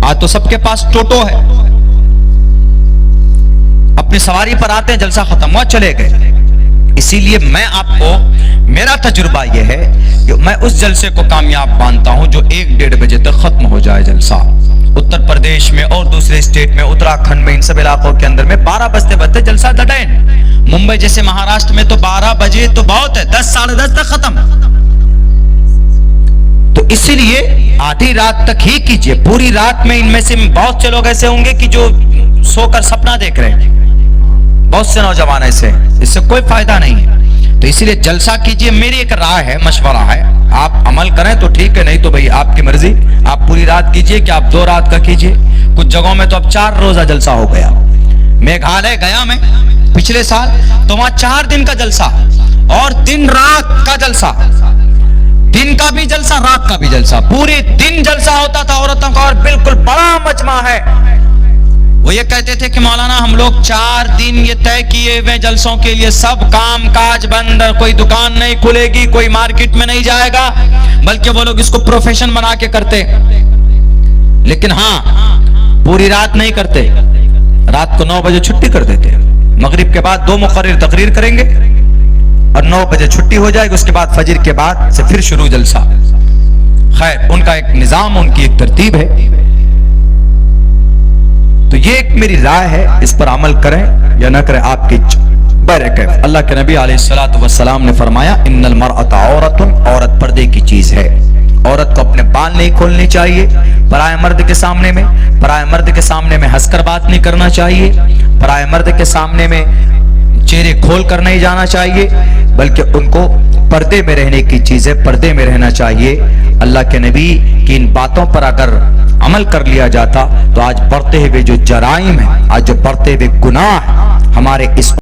आज तो सबके पास टोटो है, अपनी सवारी पर आते हैं, जलसा खत्म हुआ, चले गए। इसीलिए मैं आपको, मेरा तजुर्बा यह है कि मैं उस जलसे को कामयाब मानता हूं जो 1-1.5 बजे तक खत्म हो जाए जलसा। उत्तर प्रदेश में और दूसरे स्टेट में, उत्तराखंड में, इन सब इलाकों के अंदर में 12 बजते बजते जलसा डटेन। मुंबई जैसे महाराष्ट्र में तो 12 बजे तो बहुत है, 10 साढ़े 10 तक खत्म। तो इसीलिए आधी रात तक ही कीजिए, पूरी रात में। इनमें से बहुत से लोग ऐसे होंगे कि जो सोकर सपना देख रहे हैं, बहुत से नौजवान ऐसे, इससे कोई फायदा नहीं है। तो इसीलिए जलसा कीजिए, मेरी एक राय है, मशवरा है, आप अमल करें तो ठीक है, नहीं तो भाई आपकी मर्जी। आप पूरी रात कीजिए कि आप 2 रात का कीजिए। कुछ जगहों में तो अब 4 रोजा जलसा हो गया। मेघालय गया मैं पिछले साल, तो वहां 4 दिन का जलसा और दिन रात का जलसा, दिन का भी जलसा, रात का भी जलसा, पूरे दिन जलसा होता था औरतों का। और बिल्कुल बड़ा मजमा है। वो ये कहते थे कि मौलाना हम लोग 4 दिन ये तय किए हुए जलसों के लिए, सब काम काज बंद, कोई दुकान नहीं खुलेगी, कोई मार्केट में नहीं जाएगा, बल्कि वो लोग इसको प्रोफेशन बना के करते। लेकिन हाँ, पूरी रात नहीं करते, रात को 9 बजे छुट्टी कर देते। मगरिब के बाद 2 मुकर्रिर तकरीर करेंगे और 9 बजे छुट्टी हो जाएगी। उसके बाद फजर के बाद से फिर शुरू जलसा। खैर, उनका एक निजाम, उनकी एक तरतीब है। तो ये एक मेरी राय है, इस पर अमल करें या ना करें आपकी बरकत। अल्लाह के नबी अलैहिस्सलातु वस्सलाम ने फरमाया, इन्नल मरअता औरतुन, औरत पर्दे की चीज है। औरत को अपने बाल नहीं खोलने चाहिए पराये मर्द के सामने में, पराये मर्द के सामने में हंसकर बात नहीं करना चाहिए, पराये मर्द के सामने में चेहरे खोल कर नहीं जाना चाहिए, बल्कि उनको पर्दे में रहने की चीज है, पर्दे में रहना चाहिए। अल्लाह के नबी की इन बातों पर अगर अमल कर लिया जाता तो आज बढ़ते हुए जो जराइम है, आज जो बढ़ते हुए गुनाह हमारे इस